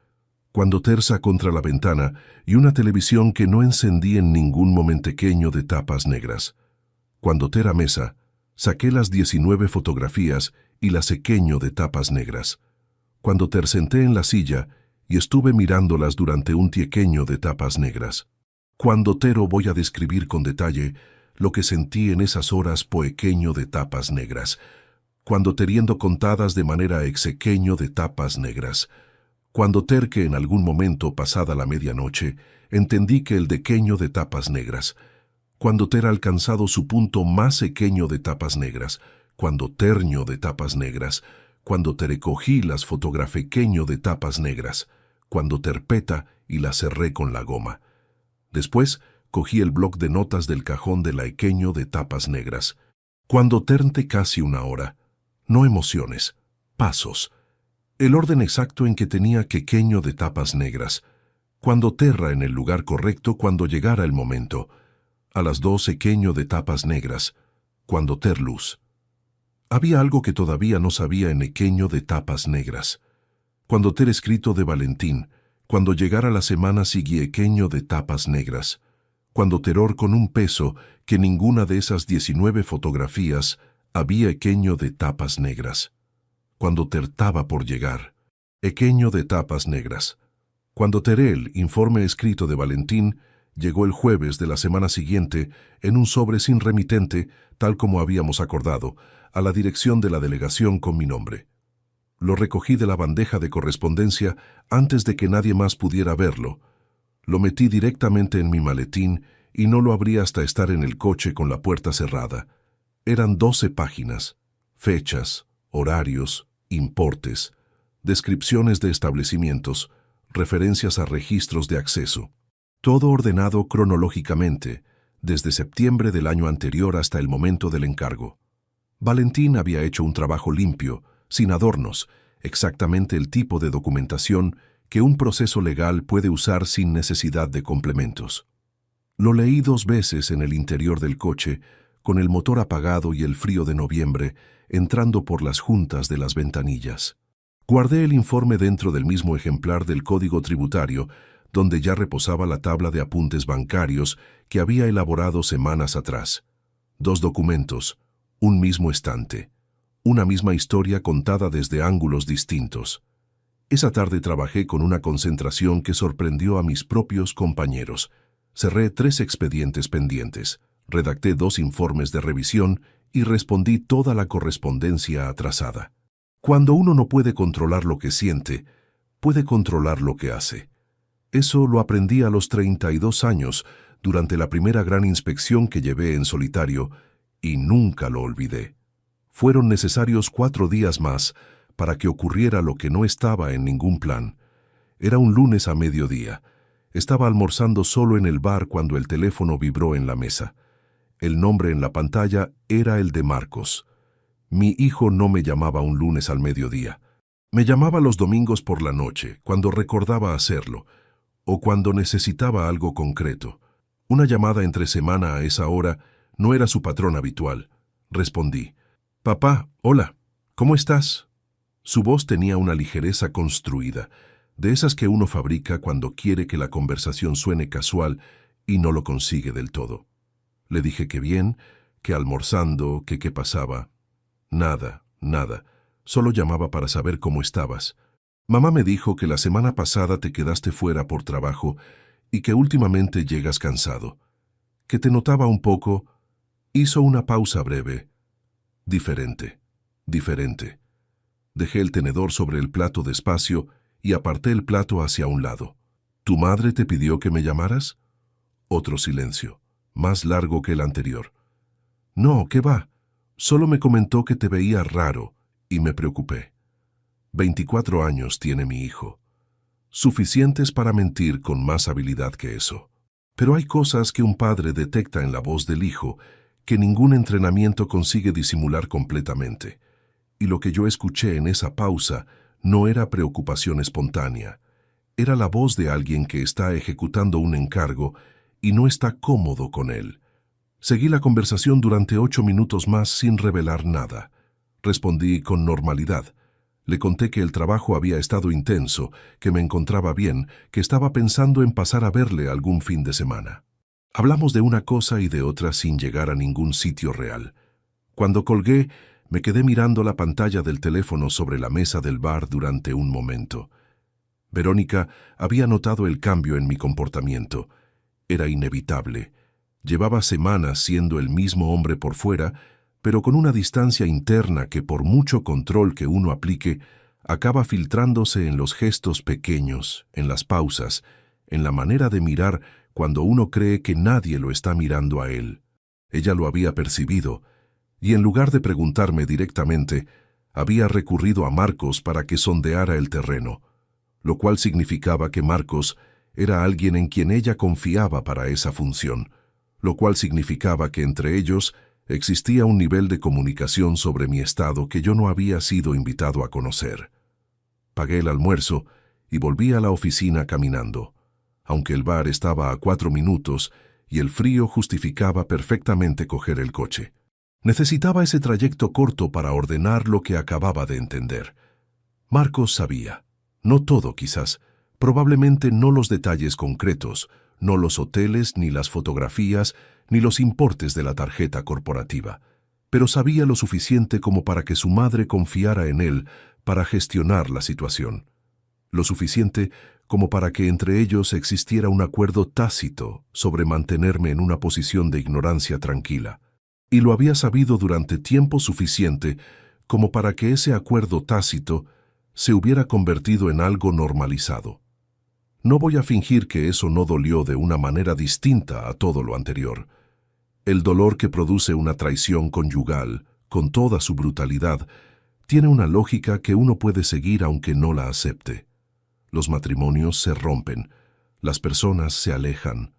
Cuando tersa contra la ventana y una televisión que no encendí en ningún momentequeño de tapas negras. Cuando ter a mesa, saqué las 19 fotografías y las equeño de tapas negras. Cuando ter senté en la silla y estuve mirándolas durante un tiequeño de tapas negras. Cuando tero voy a describir con detalle lo que sentí en esas horas poequeño de tapas negras. Cuando teriendo contadas de manera exequeño de tapas negras. Cuando ter que en algún momento pasada la medianoche, entendí que el dequeño de tapas negras. Cuando ter alcanzado su punto más equeño de tapas negras. Cuando terño de tapas negras. Cuando terecogí las fotografequeño de tapas negras. Cuando terpeta y la cerré con la goma. Después, cogí el bloc de notas del cajón de la equeño de tapas negras. Cuando terte casi una hora. No emociones, pasos. El orden exacto en que tenía quequeño de tapas negras. Cuando terra en el lugar correcto cuando llegara el momento. A las 2 equeño de tapas negras. Cuando ter luz. Había algo que todavía no sabía en equeño de tapas negras. Cuando ter escrito de Valentín. Cuando llegara la semana siguiequeño de tapas negras. Cuando teror con un peso que ninguna de esas 19 fotografías había equeño de tapas negras. Cuando tertaba por llegar. Equeño de tapas negras. Cuando terel, informe escrito de Valentín, llegó el jueves de la semana siguiente en un sobre sin remitente, tal como habíamos acordado, a la dirección de la delegación con mi nombre. Lo recogí de la bandeja de correspondencia antes de que nadie más pudiera verlo. Lo metí directamente en mi maletín y no lo abrí hasta estar en el coche con la puerta cerrada. Eran 12 páginas, fechas, horarios, importes, descripciones de establecimientos, referencias a registros de acceso. Todo ordenado cronológicamente, desde septiembre del año anterior hasta el momento del encargo. Valentín había hecho un trabajo limpio, sin adornos, exactamente el tipo de documentación que un proceso legal puede usar sin necesidad de complementos. Lo leí 2 veces en el interior del coche, con el motor apagado y el frío de noviembre, entrando por las juntas de las ventanillas. Guardé el informe dentro del mismo ejemplar del Código Tributario, donde ya reposaba la tabla de apuntes bancarios que había elaborado semanas atrás. 2 documentos, un mismo estante, una misma historia contada desde ángulos distintos. Esa tarde trabajé con una concentración que sorprendió a mis propios compañeros. Cerré 3 expedientes pendientes, redacté 2 informes de revisión y respondí toda la correspondencia atrasada. Cuando uno no puede controlar lo que siente, puede controlar lo que hace. Eso lo aprendí a los 32 años, durante la primera gran inspección que llevé en solitario, y nunca lo olvidé. Fueron necesarios 4 días más para que ocurriera lo que no estaba en ningún plan. Era un lunes a mediodía. Estaba almorzando solo en el bar cuando el teléfono vibró en la mesa. El nombre en la pantalla era el de Marcos. Mi hijo no me llamaba un lunes al mediodía. Me llamaba los domingos por la noche, cuando recordaba hacerlo, o cuando necesitaba algo concreto. Una llamada entre semana a esa hora no era su patrón habitual. Respondí: «Papá, hola, ¿cómo estás?». Su voz tenía una ligereza construida, de esas que uno fabrica cuando quiere que la conversación suene casual y no lo consigue del todo. Le dije que bien, que almorzando, que qué pasaba. Nada, solo llamaba para saber cómo estabas. Mamá me dijo que la semana pasada te quedaste fuera por trabajo y que últimamente llegas cansado. Que te notaba un poco. Hizo una pausa breve. Diferente. Dejé el tenedor sobre el plato despacio y aparté el plato hacia un lado. ¿Tu madre te pidió que me llamaras? Otro silencio, más largo que el anterior. No, ¿qué va? Solo me comentó que te veía raro y me preocupé. 24 años tiene mi hijo. Suficientes para mentir con más habilidad que eso. Pero hay cosas que un padre detecta en la voz del hijo que ningún entrenamiento consigue disimular completamente. Y lo que yo escuché en esa pausa no era preocupación espontánea. Era la voz de alguien que está ejecutando un encargo y no está cómodo con él. Seguí la conversación durante 8 minutos más sin revelar nada. Respondí con normalidad. Le conté que el trabajo había estado intenso, que me encontraba bien, que estaba pensando en pasar a verle algún fin de semana. Hablamos de una cosa y de otra sin llegar a ningún sitio real. Cuando colgué, me quedé mirando la pantalla del teléfono sobre la mesa del bar durante un momento. Verónica había notado el cambio en mi comportamiento. Era inevitable. Llevaba semanas siendo el mismo hombre por fuera, pero con una distancia interna que, por mucho control que uno aplique, acaba filtrándose en los gestos pequeños, en las pausas, en la manera de mirar cuando uno cree que nadie lo está mirando a él. Ella lo había percibido, y en lugar de preguntarme directamente, había recurrido a Marcos para que sondeara el terreno, lo cual significaba que Marcos era alguien en quien ella confiaba para esa función, lo cual significaba que entre ellos existía un nivel de comunicación sobre mi estado que yo no había sido invitado a conocer. Pagué el almuerzo y volví a la oficina caminando, aunque el bar estaba a 4 minutos y el frío justificaba perfectamente coger el coche. Necesitaba ese trayecto corto para ordenar lo que acababa de entender. Marcos sabía, no todo quizás, probablemente no los detalles concretos, no los hoteles, ni las fotografías, ni los importes de la tarjeta corporativa, pero sabía lo suficiente como para que su madre confiara en él para gestionar la situación. Lo suficiente como para que entre ellos existiera un acuerdo tácito sobre mantenerme en una posición de ignorancia tranquila. Y lo había sabido durante tiempo suficiente como para que ese acuerdo tácito se hubiera convertido en algo normalizado. No voy a fingir que eso no dolió de una manera distinta a todo lo anterior. El dolor que produce una traición conyugal, con toda su brutalidad, tiene una lógica que uno puede seguir aunque no la acepte. Los matrimonios se rompen, las personas se alejan.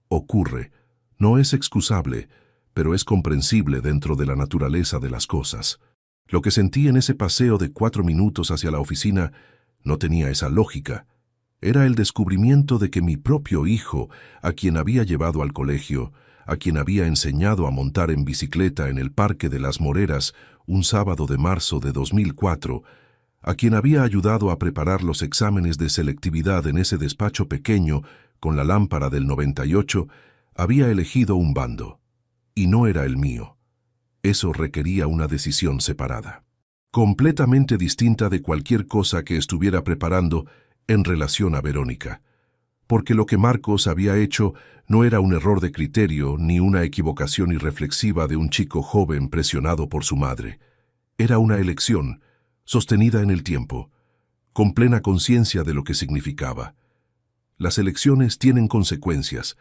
Ocurre, no es excusable, pero es comprensible dentro de la naturaleza de las cosas. Lo que sentí en ese paseo de 4 minutos hacia la oficina no tenía esa lógica. Era el descubrimiento de que mi propio hijo, a quien había llevado al colegio, a quien había enseñado a montar en bicicleta en el Parque de las Moreras un sábado de marzo de 2004, a quien había ayudado a preparar los exámenes de selectividad en ese despacho pequeño con la lámpara del 98, había elegido un bando, y no era el mío. Eso requería una decisión separada, completamente distinta de cualquier cosa que estuviera preparando en relación a Verónica, porque lo que Marcos había hecho no era un error de criterio ni una equivocación irreflexiva de un chico joven presionado por su madre. Era una elección, sostenida en el tiempo, con plena conciencia de lo que significaba. Las elecciones tienen consecuencias.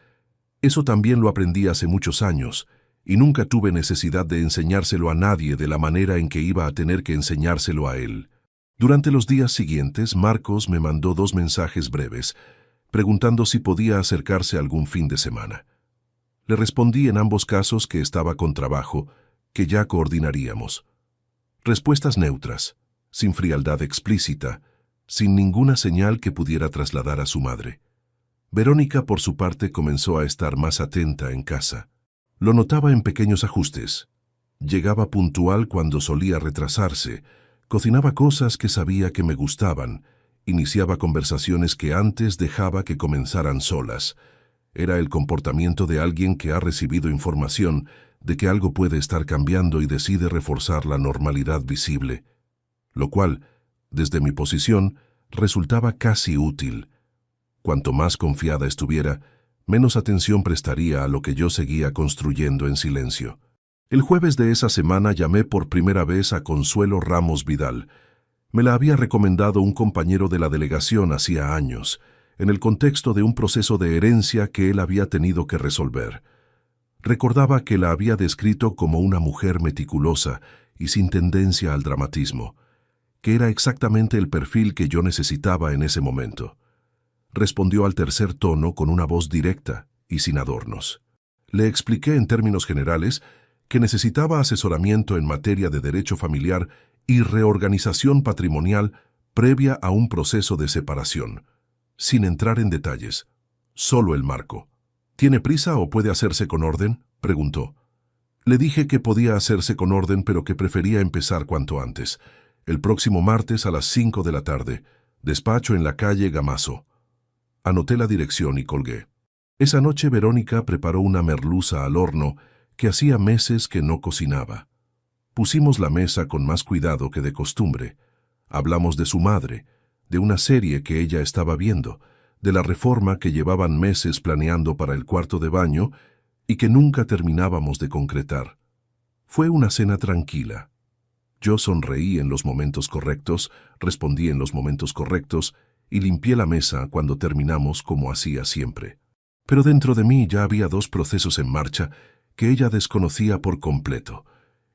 Eso también lo aprendí hace muchos años, y nunca tuve necesidad de enseñárselo a nadie de la manera en que iba a tener que enseñárselo a él. Durante los días siguientes, Marcos me mandó 2 mensajes breves, preguntando si podía acercarse algún fin de semana. Le respondí en ambos casos que estaba con trabajo, que ya coordinaríamos. Respuestas neutras, sin frialdad explícita, sin ninguna señal que pudiera trasladar a su madre. Verónica, por su parte, comenzó a estar más atenta en casa. Lo notaba en pequeños ajustes. Llegaba puntual cuando solía retrasarse, cocinaba cosas que sabía que me gustaban, iniciaba conversaciones que antes dejaba que comenzaran solas. Era el comportamiento de alguien que ha recibido información de que algo puede estar cambiando y decide reforzar la normalidad visible, lo cual, desde mi posición, resultaba casi útil. Cuanto más confiada estuviera, menos atención prestaría a lo que yo seguía construyendo en silencio. El jueves de esa semana llamé por primera vez a Consuelo Ramos Vidal. Me la había recomendado un compañero de la delegación hacía años, en el contexto de un proceso de herencia que él había tenido que resolver. Recordaba que la había descrito como una mujer meticulosa y sin tendencia al dramatismo, que era exactamente el perfil que yo necesitaba en ese momento. Respondió al tercer tono con una voz directa y sin adornos. Le expliqué en términos generales que necesitaba asesoramiento en materia de derecho familiar y reorganización patrimonial previa a un proceso de separación, sin entrar en detalles, solo el marco. ¿Tiene prisa o puede hacerse con orden?, preguntó. Le dije que podía hacerse con orden, pero que prefería empezar cuanto antes. El próximo martes a las 5 de la tarde, despacho en la calle Gamazo. Anoté la dirección y colgué. Esa noche Verónica preparó una merluza al horno que hacía meses que no cocinaba. Pusimos la mesa con más cuidado que de costumbre. Hablamos de su madre, de una serie que ella estaba viendo, de la reforma que llevaban meses planeando para el cuarto de baño y que nunca terminábamos de concretar. Fue una cena tranquila. Yo sonreí en los momentos correctos, respondí en los momentos correctos y limpié la mesa cuando terminamos como hacía siempre. Pero dentro de mí ya había 2 procesos en marcha que ella desconocía por completo,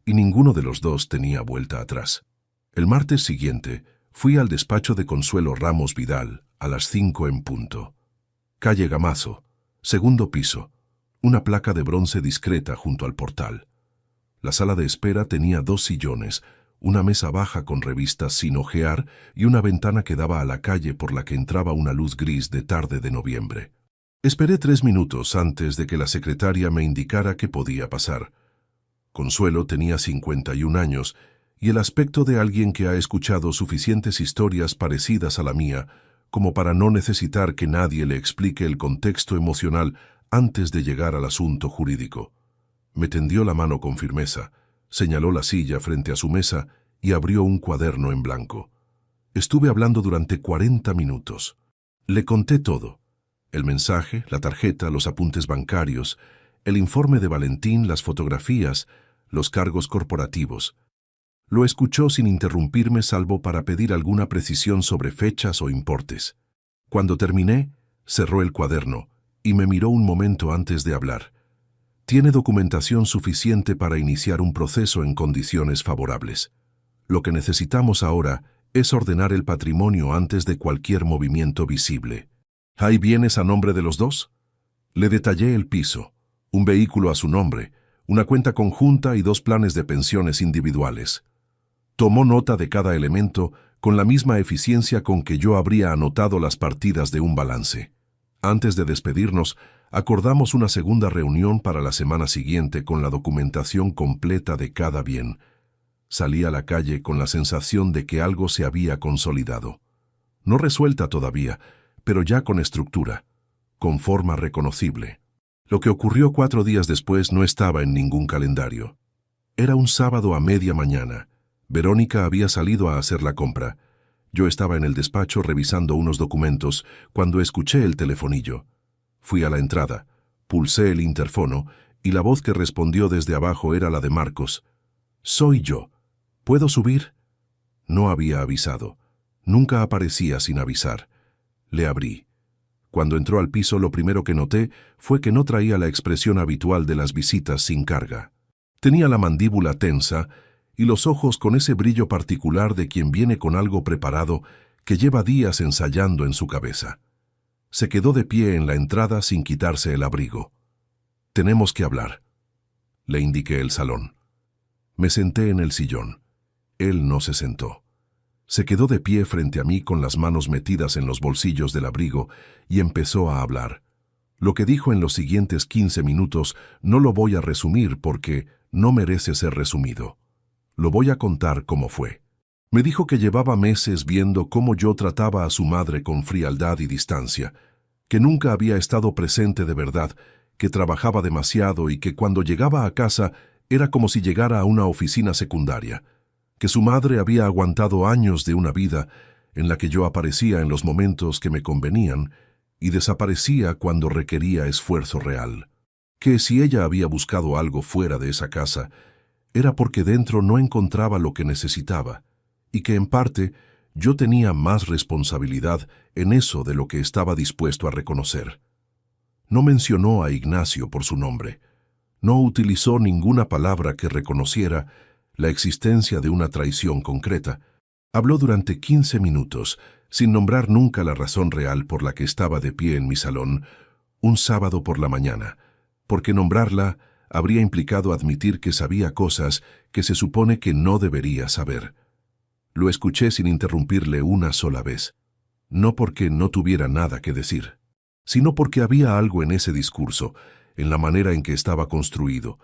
y ninguno de los 2 tenía vuelta atrás. El martes siguiente fui al despacho de Consuelo Ramos Vidal a las 5 en punto. Calle Gamazo, segundo piso, una placa de bronce discreta junto al portal. La sala de espera tenía 2 sillones, una mesa baja con revistas sin hojear y una ventana que daba a la calle por la que entraba una luz gris de tarde de noviembre. Esperé 3 minutos antes de que la secretaria me indicara qué podía pasar. Consuelo tenía 51 años y el aspecto de alguien que ha escuchado suficientes historias parecidas a la mía como para no necesitar que nadie le explique el contexto emocional antes de llegar al asunto jurídico. Me tendió la mano con firmeza, señaló la silla frente a su mesa y abrió un cuaderno en blanco. Estuve hablando durante 40 minutos. Le conté todo. El mensaje, la tarjeta, los apuntes bancarios, el informe de Valentín, las fotografías, los cargos corporativos. Lo escuchó sin interrumpirme salvo para pedir alguna precisión sobre fechas o importes. Cuando terminé, cerró el cuaderno y me miró un momento antes de hablar. Tiene documentación suficiente para iniciar un proceso en condiciones favorables. Lo que necesitamos ahora es ordenar el patrimonio antes de cualquier movimiento visible. ¿Hay bienes a nombre de los 2? Le detallé el piso, un vehículo a su nombre, una cuenta conjunta y 2 planes de pensiones individuales. Tomó nota de cada elemento con la misma eficiencia con que yo habría anotado las partidas de un balance. Antes de despedirnos, acordamos una segunda reunión para la semana siguiente con la documentación completa de cada bien. Salí a la calle con la sensación de que algo se había consolidado. No resuelta todavía, pero ya con estructura, con forma reconocible. Lo que ocurrió 4 días después no estaba en ningún calendario. Era un sábado a media mañana. Verónica había salido a hacer la compra. Yo estaba en el despacho revisando unos documentos cuando escuché el telefonillo. Fui a la entrada, pulsé el interfono y la voz que respondió desde abajo era la de Marcos. «Soy yo. ¿Puedo subir?» No había avisado. Nunca aparecía sin avisar. Le abrí. Cuando entró al piso, lo primero que noté fue que no traía la expresión habitual de las visitas sin carga. Tenía la mandíbula tensa y los ojos con ese brillo particular de quien viene con algo preparado que lleva días ensayando en su cabeza. Se quedó de pie en la entrada sin quitarse el abrigo. «Tenemos que hablar», le indiqué el salón. Me senté en el sillón. Él no se sentó. Se quedó de pie frente a mí con las manos metidas en los bolsillos del abrigo y empezó a hablar. Lo que dijo en los siguientes 15 minutos no lo voy a resumir porque no merece ser resumido. Lo voy a contar como fue. Me dijo que llevaba meses viendo cómo yo trataba a su madre con frialdad y distancia, que nunca había estado presente de verdad, que trabajaba demasiado y que cuando llegaba a casa era como si llegara a una oficina secundaria, que su madre había aguantado años de una vida en la que yo aparecía en los momentos que me convenían y desaparecía cuando requería esfuerzo real, que si ella había buscado algo fuera de esa casa, era porque dentro no encontraba lo que necesitaba, y que en parte yo tenía más responsabilidad en eso de lo que estaba dispuesto a reconocer. No mencionó a Ignacio por su nombre. No utilizó ninguna palabra que reconociera la existencia de una traición concreta. Habló durante 15 minutos, sin nombrar nunca la razón real por la que estaba de pie en mi salón, un sábado por la mañana, porque nombrarla habría implicado admitir que sabía cosas que se supone que no debería saber. Lo escuché sin interrumpirle una sola vez, no porque no tuviera nada que decir, sino porque había algo en ese discurso, en la manera en que estaba construido,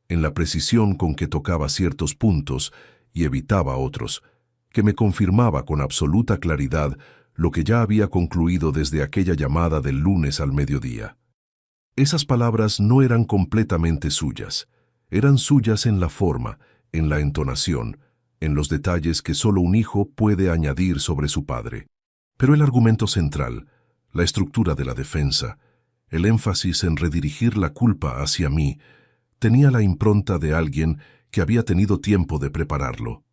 en la precisión con que tocaba ciertos puntos y evitaba otros, que me confirmaba con absoluta claridad lo que ya había concluido desde aquella llamada del lunes al mediodía. Esas palabras no eran completamente suyas, eran suyas en la forma, en la entonación, en los detalles que solo un hijo puede añadir sobre su padre. Pero el argumento central, la estructura de la defensa, el énfasis en redirigir la culpa hacia mí, tenía la impronta de alguien que había tenido tiempo de prepararlo.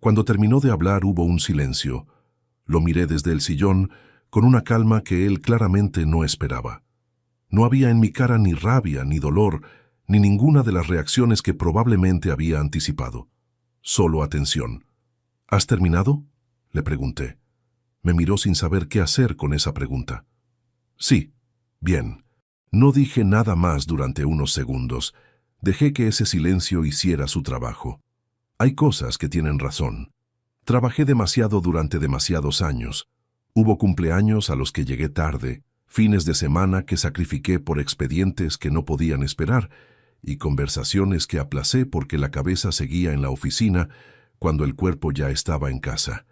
Cuando terminó de hablar hubo un silencio. Lo miré desde el sillón con una calma que él claramente no esperaba. No había en mi cara ni rabia, ni dolor, ni ninguna de las reacciones que probablemente había anticipado. Solo atención. ¿Has terminado?, le pregunté. Me miró sin saber qué hacer con esa pregunta. Sí, bien. No dije nada más durante unos segundos. Dejé que ese silencio hiciera su trabajo. Hay cosas que tienen razón. Trabajé demasiado durante demasiados años. Hubo cumpleaños a los que llegué tarde, fines de semana que sacrifiqué por expedientes que no podían esperar y conversaciones que aplacé porque la cabeza seguía en la oficina cuando el cuerpo ya estaba en casa.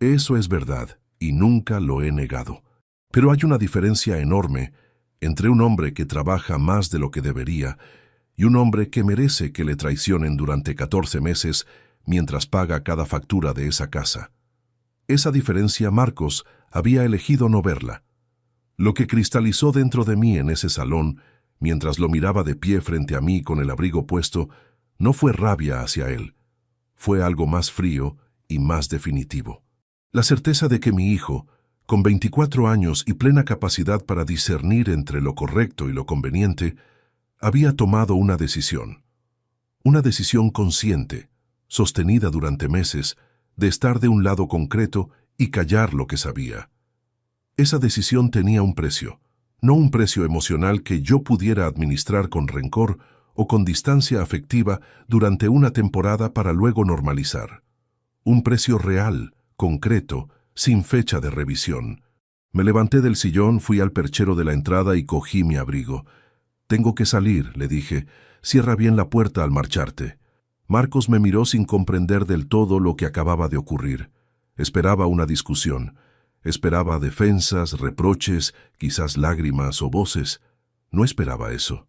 Eso es verdad y nunca lo he negado. Pero hay una diferencia enorme entre un hombre que trabaja más de lo que debería y un hombre que merece que le traicionen durante 14 meses mientras paga cada factura de esa casa. Esa diferencia Marcos había elegido no verla. Lo que cristalizó dentro de mí en ese salón, mientras lo miraba de pie frente a mí con el abrigo puesto, no fue rabia hacia él. Fue algo más frío y más definitivo. La certeza de que mi hijo, con 24 años y plena capacidad para discernir entre lo correcto y lo conveniente, había tomado una decisión consciente, sostenida durante meses, de estar de un lado concreto y callar lo que sabía. Esa decisión tenía un precio, no un precio emocional que yo pudiera administrar con rencor o con distancia afectiva durante una temporada para luego normalizar. Un precio real, concreto, sin fecha de revisión. Me levanté del sillón, fui al perchero de la entrada y cogí mi abrigo. «Tengo que salir», le dije. «Cierra bien la puerta al marcharte». Marcos me miró sin comprender del todo lo que acababa de ocurrir. Esperaba una discusión. Esperaba defensas, reproches, quizás lágrimas o voces. No esperaba eso.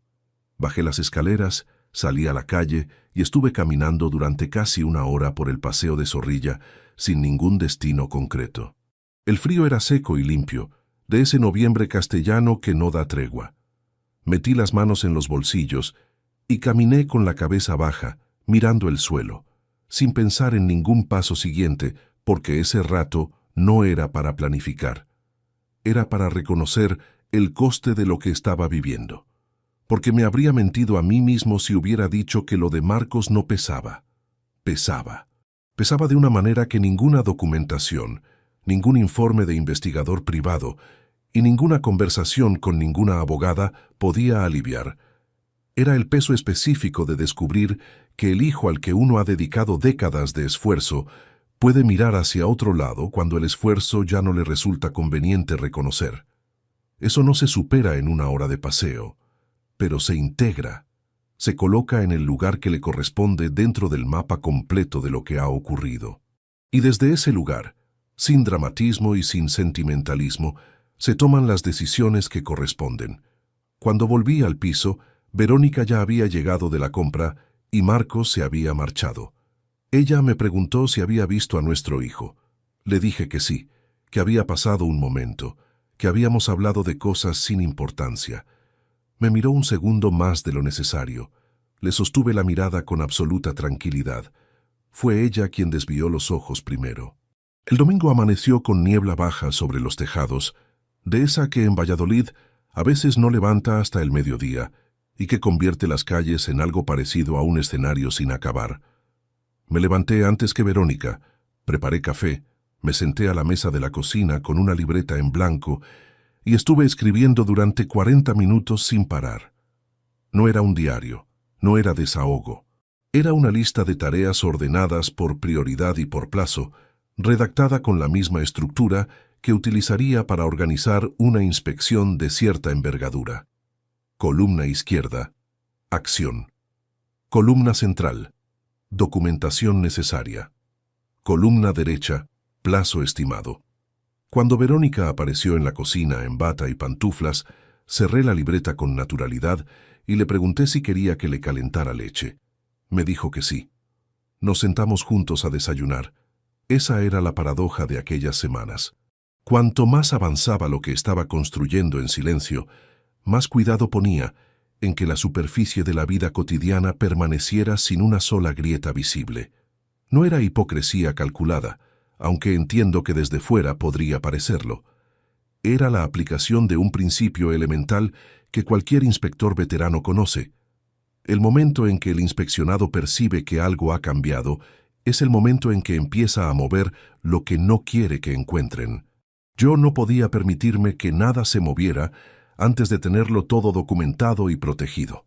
Bajé las escaleras, salí a la calle y estuve caminando durante casi una hora por el paseo de Zorrilla, sin ningún destino concreto. El frío era seco y limpio, de ese noviembre castellano que no da tregua. Metí las manos en los bolsillos y caminé con la cabeza baja, mirando el suelo, sin pensar en ningún paso siguiente, porque ese rato no era para planificar. Era para reconocer el coste de lo que estaba viviendo. Porque me habría mentido a mí mismo si hubiera dicho que lo de Marcos no pesaba. Pesaba. Pesaba de una manera que ninguna documentación, ningún informe de investigador privado y ninguna conversación con ninguna abogada podía aliviar. Era el peso específico de descubrir que el hijo al que uno ha dedicado décadas de esfuerzo puede mirar hacia otro lado cuando el esfuerzo ya no le resulta conveniente reconocer. Eso no se supera en una hora de paseo, pero se integra, se coloca en el lugar que le corresponde dentro del mapa completo de lo que ha ocurrido. Y desde ese lugar, sin dramatismo y sin sentimentalismo, se toman las decisiones que corresponden. Cuando volví al piso, Verónica ya había llegado de la compra y Marcos se había marchado. Ella me preguntó si había visto a nuestro hijo. Le dije que sí, que había pasado un momento, que habíamos hablado de cosas sin importancia. Me miró un segundo más de lo necesario. Le sostuve la mirada con absoluta tranquilidad. Fue ella quien desvió los ojos primero. El domingo amaneció con niebla baja sobre los tejados, de esa que en Valladolid a veces no levanta hasta el mediodía y que convierte las calles en algo parecido a un escenario sin acabar. Me levanté antes que Verónica, preparé café, me senté a la mesa de la cocina con una libreta en blanco y estuve escribiendo durante 40 minutos sin parar. No era un diario, no era desahogo. Era una lista de tareas ordenadas por prioridad y por plazo, redactada con la misma estructura que utilizaría para organizar una inspección de cierta envergadura. Columna izquierda, acción. Columna central, documentación necesaria. Columna derecha, plazo estimado. Cuando Verónica apareció en la cocina en bata y pantuflas, cerré la libreta con naturalidad y le pregunté si quería que le calentara leche. Me dijo que sí. Nos sentamos juntos a desayunar. Esa era la paradoja de aquellas semanas. Cuanto más avanzaba lo que estaba construyendo en silencio, más cuidado ponía en que la superficie de la vida cotidiana permaneciera sin una sola grieta visible. No era hipocresía calculada, aunque entiendo que desde fuera podría parecerlo. Era la aplicación de un principio elemental que cualquier inspector veterano conoce. El momento en que el inspeccionado percibe que algo ha cambiado es el momento en que empieza a mover lo que no quiere que encuentren. Yo no podía permitirme que nada se moviera antes de tenerlo todo documentado y protegido.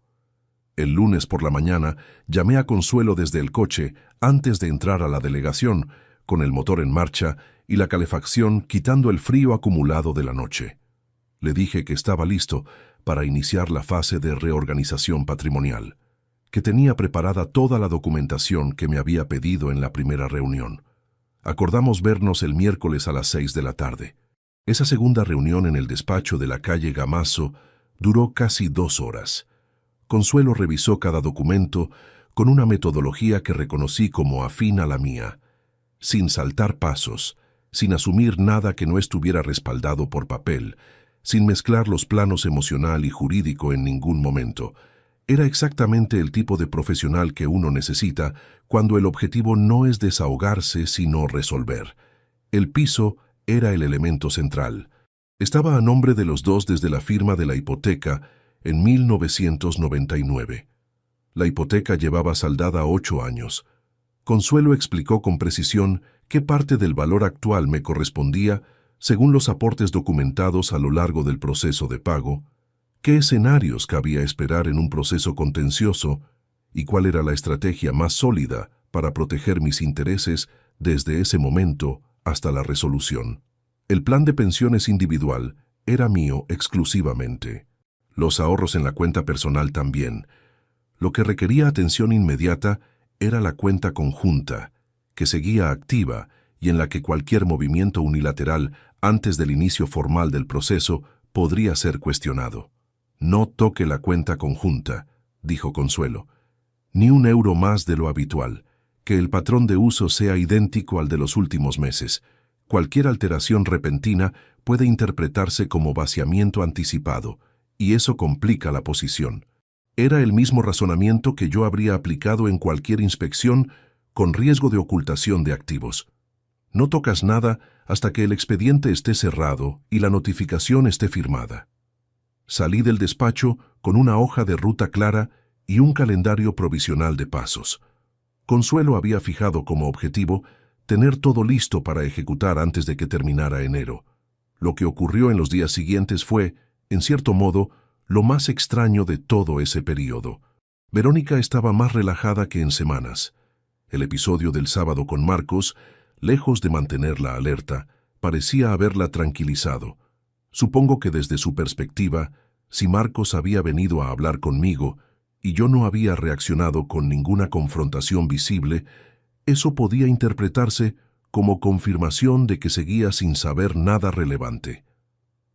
El lunes por la mañana llamé a Consuelo desde el coche antes de entrar a la delegación, con el motor en marcha y la calefacción quitando el frío acumulado de la noche. Le dije que estaba listo para iniciar la fase de reorganización patrimonial, que tenía preparada toda la documentación que me había pedido en la primera reunión. Acordamos vernos el miércoles a las 6 de la tarde. Esa segunda reunión en el despacho de la calle Gamazo duró casi 2 horas. Consuelo revisó cada documento con una metodología que reconocí como afín a la mía, sin saltar pasos, sin asumir nada que no estuviera respaldado por papel, sin mezclar los planos emocional y jurídico en ningún momento. Era exactamente el tipo de profesional que uno necesita cuando el objetivo no es desahogarse sino resolver. El piso era el elemento central. Estaba a nombre de los dos desde la firma de la hipoteca en 1999. La hipoteca llevaba saldada 8 años. Consuelo explicó con precisión qué parte del valor actual me correspondía según los aportes documentados a lo largo del proceso de pago, qué escenarios cabía esperar en un proceso contencioso y cuál era la estrategia más sólida para proteger mis intereses desde ese momento hasta la resolución. El plan de pensiones individual era mío exclusivamente. Los ahorros en la cuenta personal también. Lo que requería atención inmediata era la cuenta conjunta, que seguía activa y en la que cualquier movimiento unilateral antes del inicio formal del proceso podría ser cuestionado. «No toque la cuenta conjunta», dijo Consuelo. «Ni un euro más de lo habitual. Que el patrón de uso sea idéntico al de los últimos meses. Cualquier alteración repentina puede interpretarse como vaciamiento anticipado, y eso complica la posición». Era el mismo razonamiento que yo habría aplicado en cualquier inspección con riesgo de ocultación de activos. No tocas nada hasta que el expediente esté cerrado y la notificación esté firmada. Salí del despacho con una hoja de ruta clara y un calendario provisional de pasos. Consuelo había fijado como objetivo tener todo listo para ejecutar antes de que terminara enero. Lo que ocurrió en los días siguientes fue, en cierto modo, lo más extraño de todo ese período. Verónica estaba más relajada que en semanas. El episodio del sábado con Marcos, lejos de mantenerla alerta, parecía haberla tranquilizado. Supongo que desde su perspectiva, si Marcos había venido a hablar conmigo y yo no había reaccionado con ninguna confrontación visible, eso podía interpretarse como confirmación de que seguía sin saber nada relevante.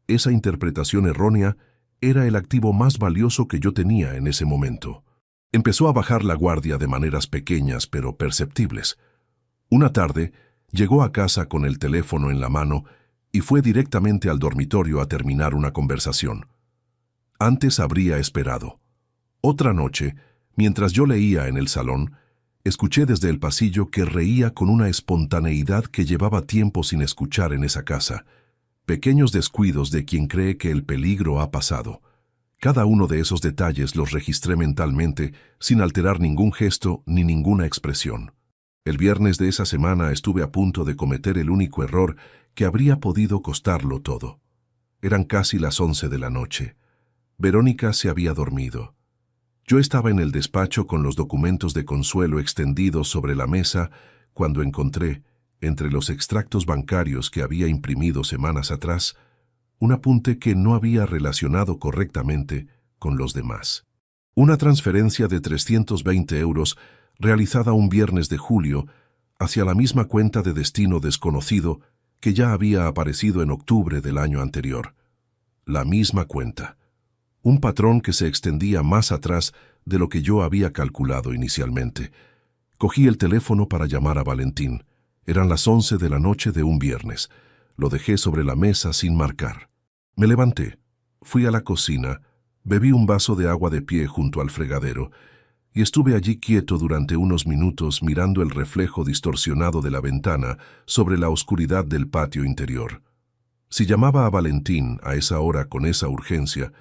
Esa interpretación errónea era el activo más valioso que yo tenía en ese momento. Empezó a bajar la guardia de maneras pequeñas pero perceptibles. Una tarde, llegó a casa con el teléfono en la mano y fue directamente al dormitorio a terminar una conversación. Antes habría esperado. Otra noche, mientras yo leía en el salón, escuché desde el pasillo que reía con una espontaneidad que llevaba tiempo sin escuchar en esa casa. Pequeños descuidos de quien cree que el peligro ha pasado. Cada uno de esos detalles los registré mentalmente sin alterar ningún gesto ni ninguna expresión. El viernes de esa semana estuve a punto de cometer el único error que habría podido costarlo todo. Eran casi las 11 de la noche. Verónica se había dormido. Yo estaba en el despacho con los documentos de Consuelo extendidos sobre la mesa cuando encontré, entre los extractos bancarios que había imprimido semanas atrás, un apunte que no había relacionado correctamente con los demás. Una transferencia de 320 euros realizada un viernes de julio hacia la misma cuenta de destino desconocido que ya había aparecido en octubre del año anterior. La misma cuenta. Un patrón que se extendía más atrás de lo que yo había calculado inicialmente. Cogí el teléfono para llamar a Valentín. Eran las 11 de la noche de un viernes. Lo dejé sobre la mesa sin marcar. Me levanté, fui a la cocina, bebí un vaso de agua de pie junto al fregadero y estuve allí quieto durante unos minutos mirando el reflejo distorsionado de la ventana sobre la oscuridad del patio interior. Si llamaba a Valentín a esa hora con esa urgencia,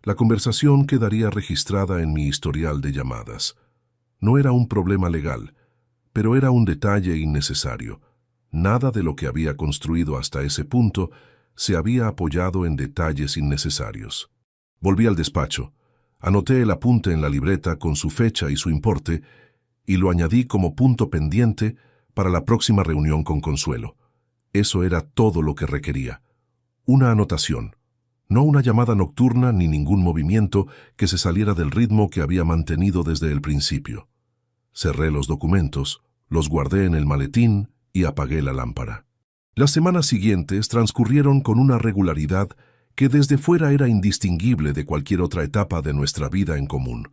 la conversación quedaría registrada en mi historial de llamadas. No era un problema legal, pero era un detalle innecesario. Nada de lo que había construido hasta ese punto se había apoyado en detalles innecesarios. Volví al despacho, anoté el apunte en la libreta con su fecha y su importe y lo añadí como punto pendiente para la próxima reunión con Consuelo. Eso era todo lo que requería. Una anotación, no una llamada nocturna ni ningún movimiento que se saliera del ritmo que había mantenido desde el principio. Cerré los documentos, los guardé en el maletín y apagué la lámpara. Las semanas siguientes transcurrieron con una regularidad que desde fuera era indistinguible de cualquier otra etapa de nuestra vida en común.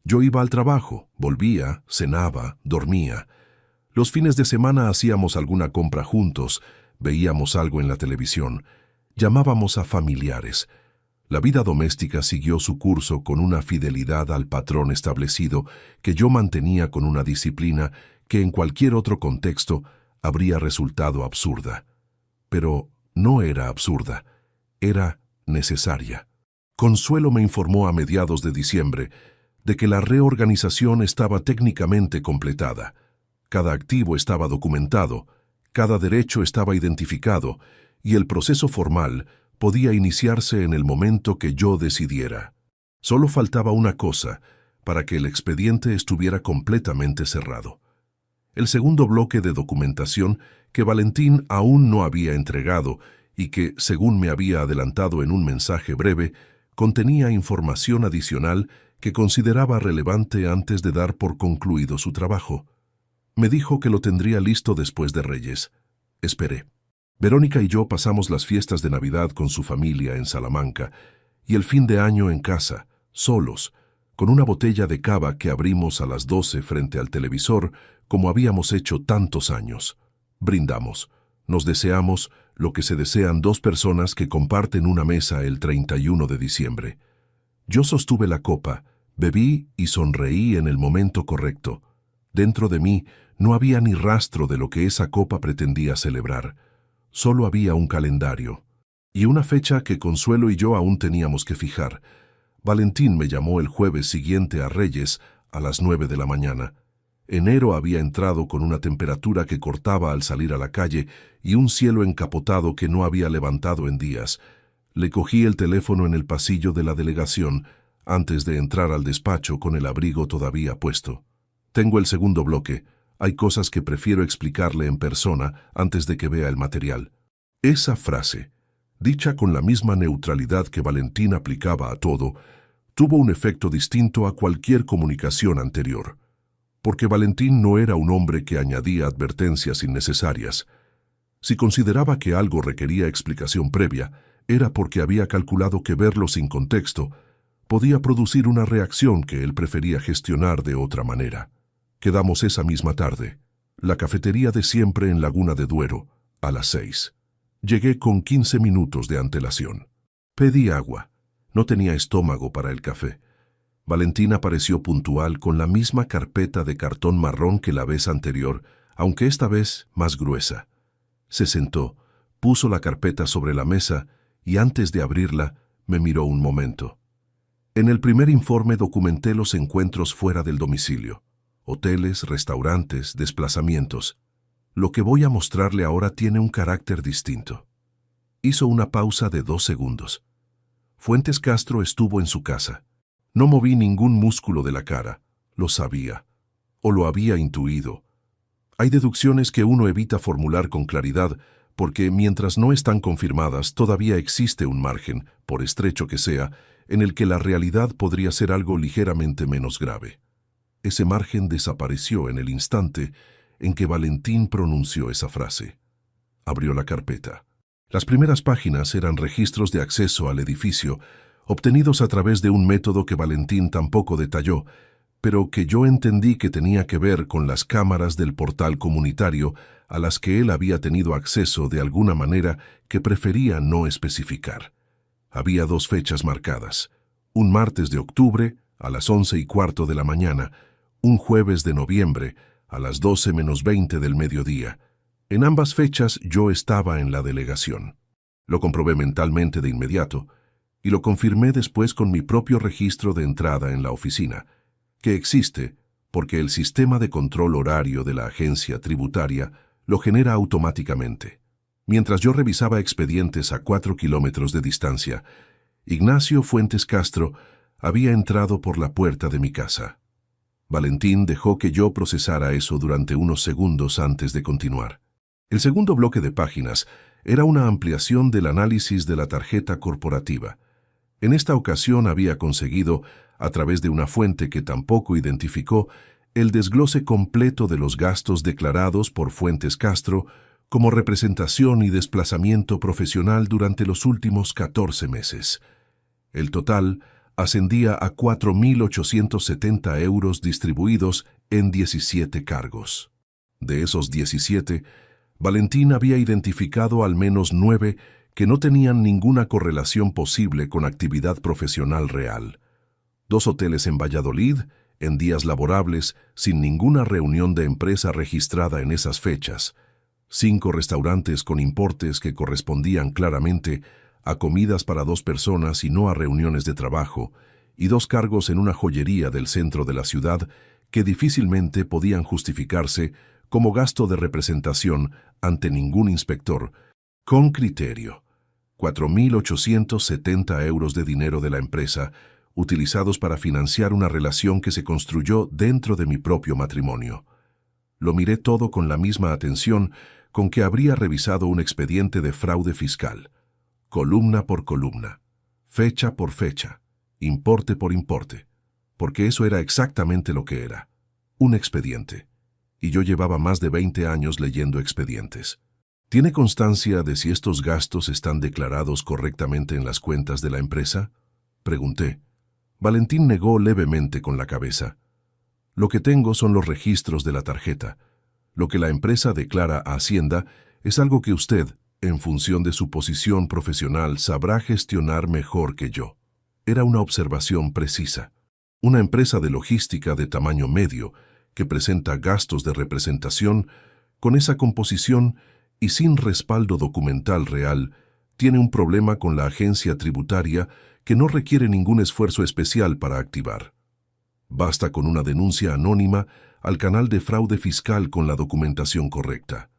Yo iba al trabajo, volvía, cenaba, dormía. Los fines de semana hacíamos alguna compra juntos, veíamos algo en la televisión, llamábamos a familiares. La vida doméstica siguió su curso con una fidelidad al patrón establecido que yo mantenía con una disciplina que en cualquier otro contexto habría resultado absurda. Pero no era absurda, era necesaria. Consuelo me informó a mediados de diciembre de que la reorganización estaba técnicamente completada. Cada activo estaba documentado, cada derecho estaba identificado y el proceso formal podía iniciarse en el momento que yo decidiera. Solo faltaba una cosa para que el expediente estuviera completamente cerrado. El segundo bloque de documentación que Valentín aún no había entregado y que, según me había adelantado en un mensaje breve, contenía información adicional que consideraba relevante antes de dar por concluido su trabajo. Me dijo que lo tendría listo después de Reyes. Esperé. Verónica y yo pasamos las fiestas de Navidad con su familia en Salamanca y el fin de año en casa, solos, con una botella de cava que abrimos a las 12 frente al televisor, como habíamos hecho tantos años. Brindamos. Nos deseamos lo que se desean dos personas que comparten una mesa el 31 de diciembre. Yo sostuve la copa, bebí y sonreí en el momento correcto. Dentro de mí no había ni rastro de lo que esa copa pretendía celebrar. Solo había un calendario y una fecha que Consuelo y yo aún teníamos que fijar. Valentín me llamó el jueves siguiente a Reyes a las 9 de la mañana. Enero había entrado con una temperatura que cortaba al salir a la calle y un cielo encapotado que no había levantado en días. Le cogí el teléfono en el pasillo de la delegación antes de entrar al despacho con el abrigo todavía puesto. Tengo el segundo bloque. Hay cosas que prefiero explicarle en persona antes de que vea el material. Esa frase, dicha con la misma neutralidad que Valentín aplicaba a todo, tuvo un efecto distinto a cualquier comunicación anterior. Porque Valentín no era un hombre que añadía advertencias innecesarias. Si consideraba que algo requería explicación previa, era porque había calculado que verlo sin contexto podía producir una reacción que él prefería gestionar de otra manera. Quedamos esa misma tarde, la cafetería de siempre en Laguna de Duero, a las 6. Llegué con 15 minutos de antelación. Pedí agua. No tenía estómago para el café. Valentín apareció puntual con la misma carpeta de cartón marrón que la vez anterior, aunque esta vez más gruesa. Se sentó, puso la carpeta sobre la mesa y antes de abrirla me miró un momento. En el primer informe documenté los encuentros fuera del domicilio. Hoteles, restaurantes, desplazamientos. Lo que voy a mostrarle ahora tiene un carácter distinto. Hizo una pausa de 2 segundos. Fuentes Castro estuvo en su casa. No moví ningún músculo de la cara. Lo sabía. O lo había intuido. Hay deducciones que uno evita formular con claridad porque mientras no están confirmadas todavía existe un margen, por estrecho que sea, en el que la realidad podría ser algo ligeramente menos grave. Ese margen desapareció en el instante en que Valentín pronunció esa frase. Abrió la carpeta. Las primeras páginas eran registros de acceso al edificio, obtenidos a través de un método que Valentín tampoco detalló, pero que yo entendí que tenía que ver con las cámaras del portal comunitario a las que él había tenido acceso de alguna manera que prefería no especificar. Había 2 fechas marcadas, un martes de octubre a las 11:15 de la mañana, un jueves de noviembre a las 12:20 del mediodía. En ambas fechas yo estaba en la delegación. Lo comprobé mentalmente de inmediato y lo confirmé después con mi propio registro de entrada en la oficina, que existe porque el sistema de control horario de la agencia tributaria lo genera automáticamente. Mientras yo revisaba expedientes a 4 kilómetros de distancia, Ignacio Fuentes Castro había entrado por la puerta de mi casa. Valentín dejó que yo procesara eso durante unos segundos antes de continuar. El segundo bloque de páginas era una ampliación del análisis de la tarjeta corporativa. En esta ocasión había conseguido, a través de una fuente que tampoco identificó, el desglose completo de los gastos declarados por Fuentes Castro como representación y desplazamiento profesional durante los últimos 14 meses. El total ascendía a 4.870 euros distribuidos en 17 cargos. De esos 17, Valentín había identificado al menos 9 que no tenían ninguna correlación posible con actividad profesional real. 2 hoteles en Valladolid, en días laborables, sin ninguna reunión de empresa registrada en esas fechas. 5 restaurantes con importes que correspondían claramente a comidas para 2 personas y no a reuniones de trabajo, y 2 cargos en una joyería del centro de la ciudad que difícilmente podían justificarse como gasto de representación ante ningún inspector, con criterio. 4.870 euros de dinero de la empresa, utilizados para financiar una relación que se construyó dentro de mi propio matrimonio. Lo miré todo con la misma atención con que habría revisado un expediente de fraude fiscal. Columna por columna, fecha por fecha, importe por importe, porque eso era exactamente lo que era, un expediente. y yo llevaba más de 20 años leyendo expedientes. ¿Tiene constancia de si estos gastos están declarados correctamente en las cuentas de la empresa?, pregunté. Valentín negó levemente con la cabeza. Lo que tengo son los registros de la tarjeta. Lo que la empresa declara a Hacienda es algo que usted, en función de su posición profesional, sabrá gestionar mejor que yo. Era una observación precisa. Una empresa de logística de tamaño medio, que presenta gastos de representación, con esa composición y sin respaldo documental real, tiene un problema con la agencia tributaria que no requiere ningún esfuerzo especial para activar. Basta con una denuncia anónima al canal de fraude fiscal con la documentación correcta.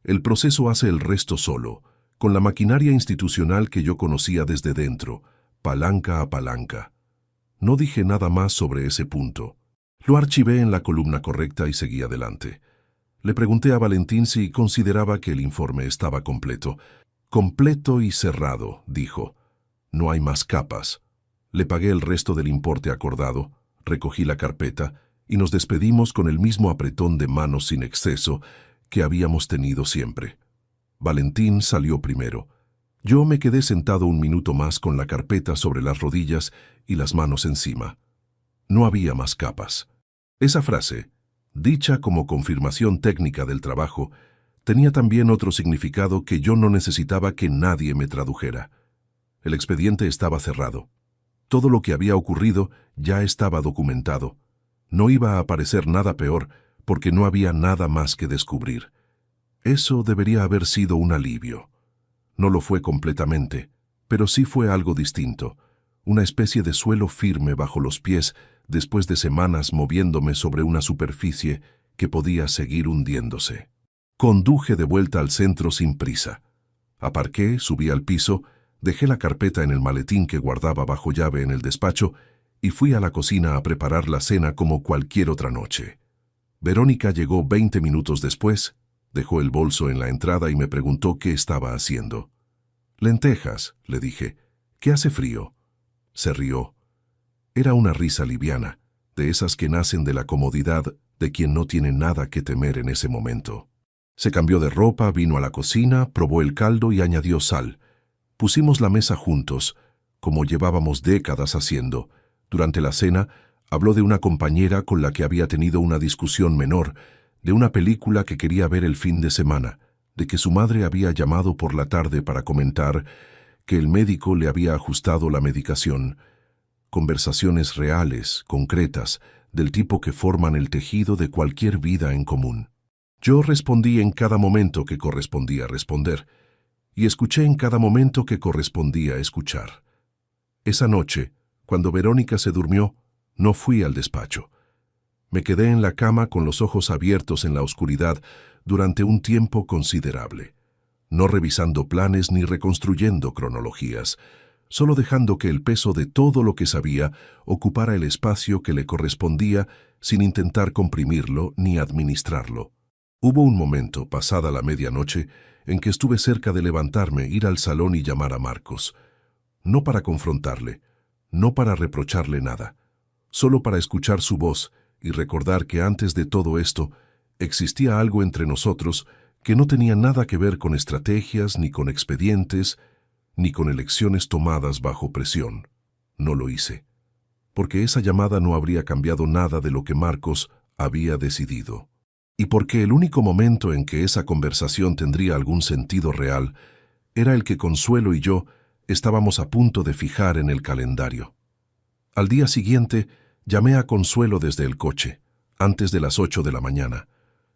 El proceso hace el resto solo, con la maquinaria institucional que yo conocía desde dentro, palanca a palanca. No dije nada más sobre ese punto. Lo archivé en la columna correcta y seguí adelante. Le pregunté a Valentín si consideraba que el informe estaba completo. Completo y cerrado, dijo. No hay más capas. Le pagué el resto del importe acordado, recogí la carpeta y nos despedimos con el mismo apretón de manos sin exceso que habíamos tenido siempre. Valentín salió primero. Yo me quedé sentado un minuto más con la carpeta sobre las rodillas y las manos encima. No había más capas. Esa frase, dicha como confirmación técnica del trabajo, tenía también otro significado que yo no necesitaba que nadie me tradujera. El expediente estaba cerrado. Todo lo que había ocurrido ya estaba documentado. No iba a aparecer nada peor porque no había nada más que descubrir. Eso debería haber sido un alivio. No lo fue completamente, pero sí fue algo distinto, una especie de suelo firme bajo los pies después de semanas moviéndome sobre una superficie que podía seguir hundiéndose. Conduje de vuelta al centro sin prisa. Aparqué, subí al piso, dejé la carpeta en el maletín que guardaba bajo llave en el despacho y fui a la cocina a preparar la cena como cualquier otra noche. Verónica llegó 20 minutos después, dejó el bolso en la entrada y me preguntó qué estaba haciendo. «Lentejas», le dije. «¿Qué hace frío?» Se rió. Era una risa liviana, de esas que nacen de la comodidad de quien no tiene nada que temer en ese momento. Se cambió de ropa, vino a la cocina, probó el caldo y añadió sal. Pusimos la mesa juntos, como llevábamos décadas haciendo. Durante la cena, habló de una compañera con la que había tenido una discusión menor, de una película que quería ver el fin de semana, de que su madre había llamado por la tarde para comentar que el médico le había ajustado la medicación. Conversaciones reales, concretas, del tipo que forman el tejido de cualquier vida en común. Yo respondí en cada momento que correspondía responder, y escuché en cada momento que correspondía escuchar. Esa noche, cuando Verónica se durmió, no fui al despacho. Me quedé en la cama con los ojos abiertos en la oscuridad durante un tiempo considerable, no revisando planes ni reconstruyendo cronologías, solo dejando que el peso de todo lo que sabía ocupara el espacio que le correspondía sin intentar comprimirlo ni administrarlo. Hubo un momento, pasada la medianoche, en que estuve cerca de levantarme, ir al salón y llamar a Marcos. No para confrontarle, no para reprocharle nada, solo para escuchar su voz y recordar que antes de todo esto existía algo entre nosotros que no tenía nada que ver con estrategias, ni con expedientes, ni con elecciones tomadas bajo presión. No lo hice, porque esa llamada no habría cambiado nada de lo que Marcos había decidido. Y porque el único momento en que esa conversación tendría algún sentido real era el que Consuelo y yo estábamos a punto de fijar en el calendario. Al día siguiente, llamé a Consuelo desde el coche, antes de las 8 de la mañana,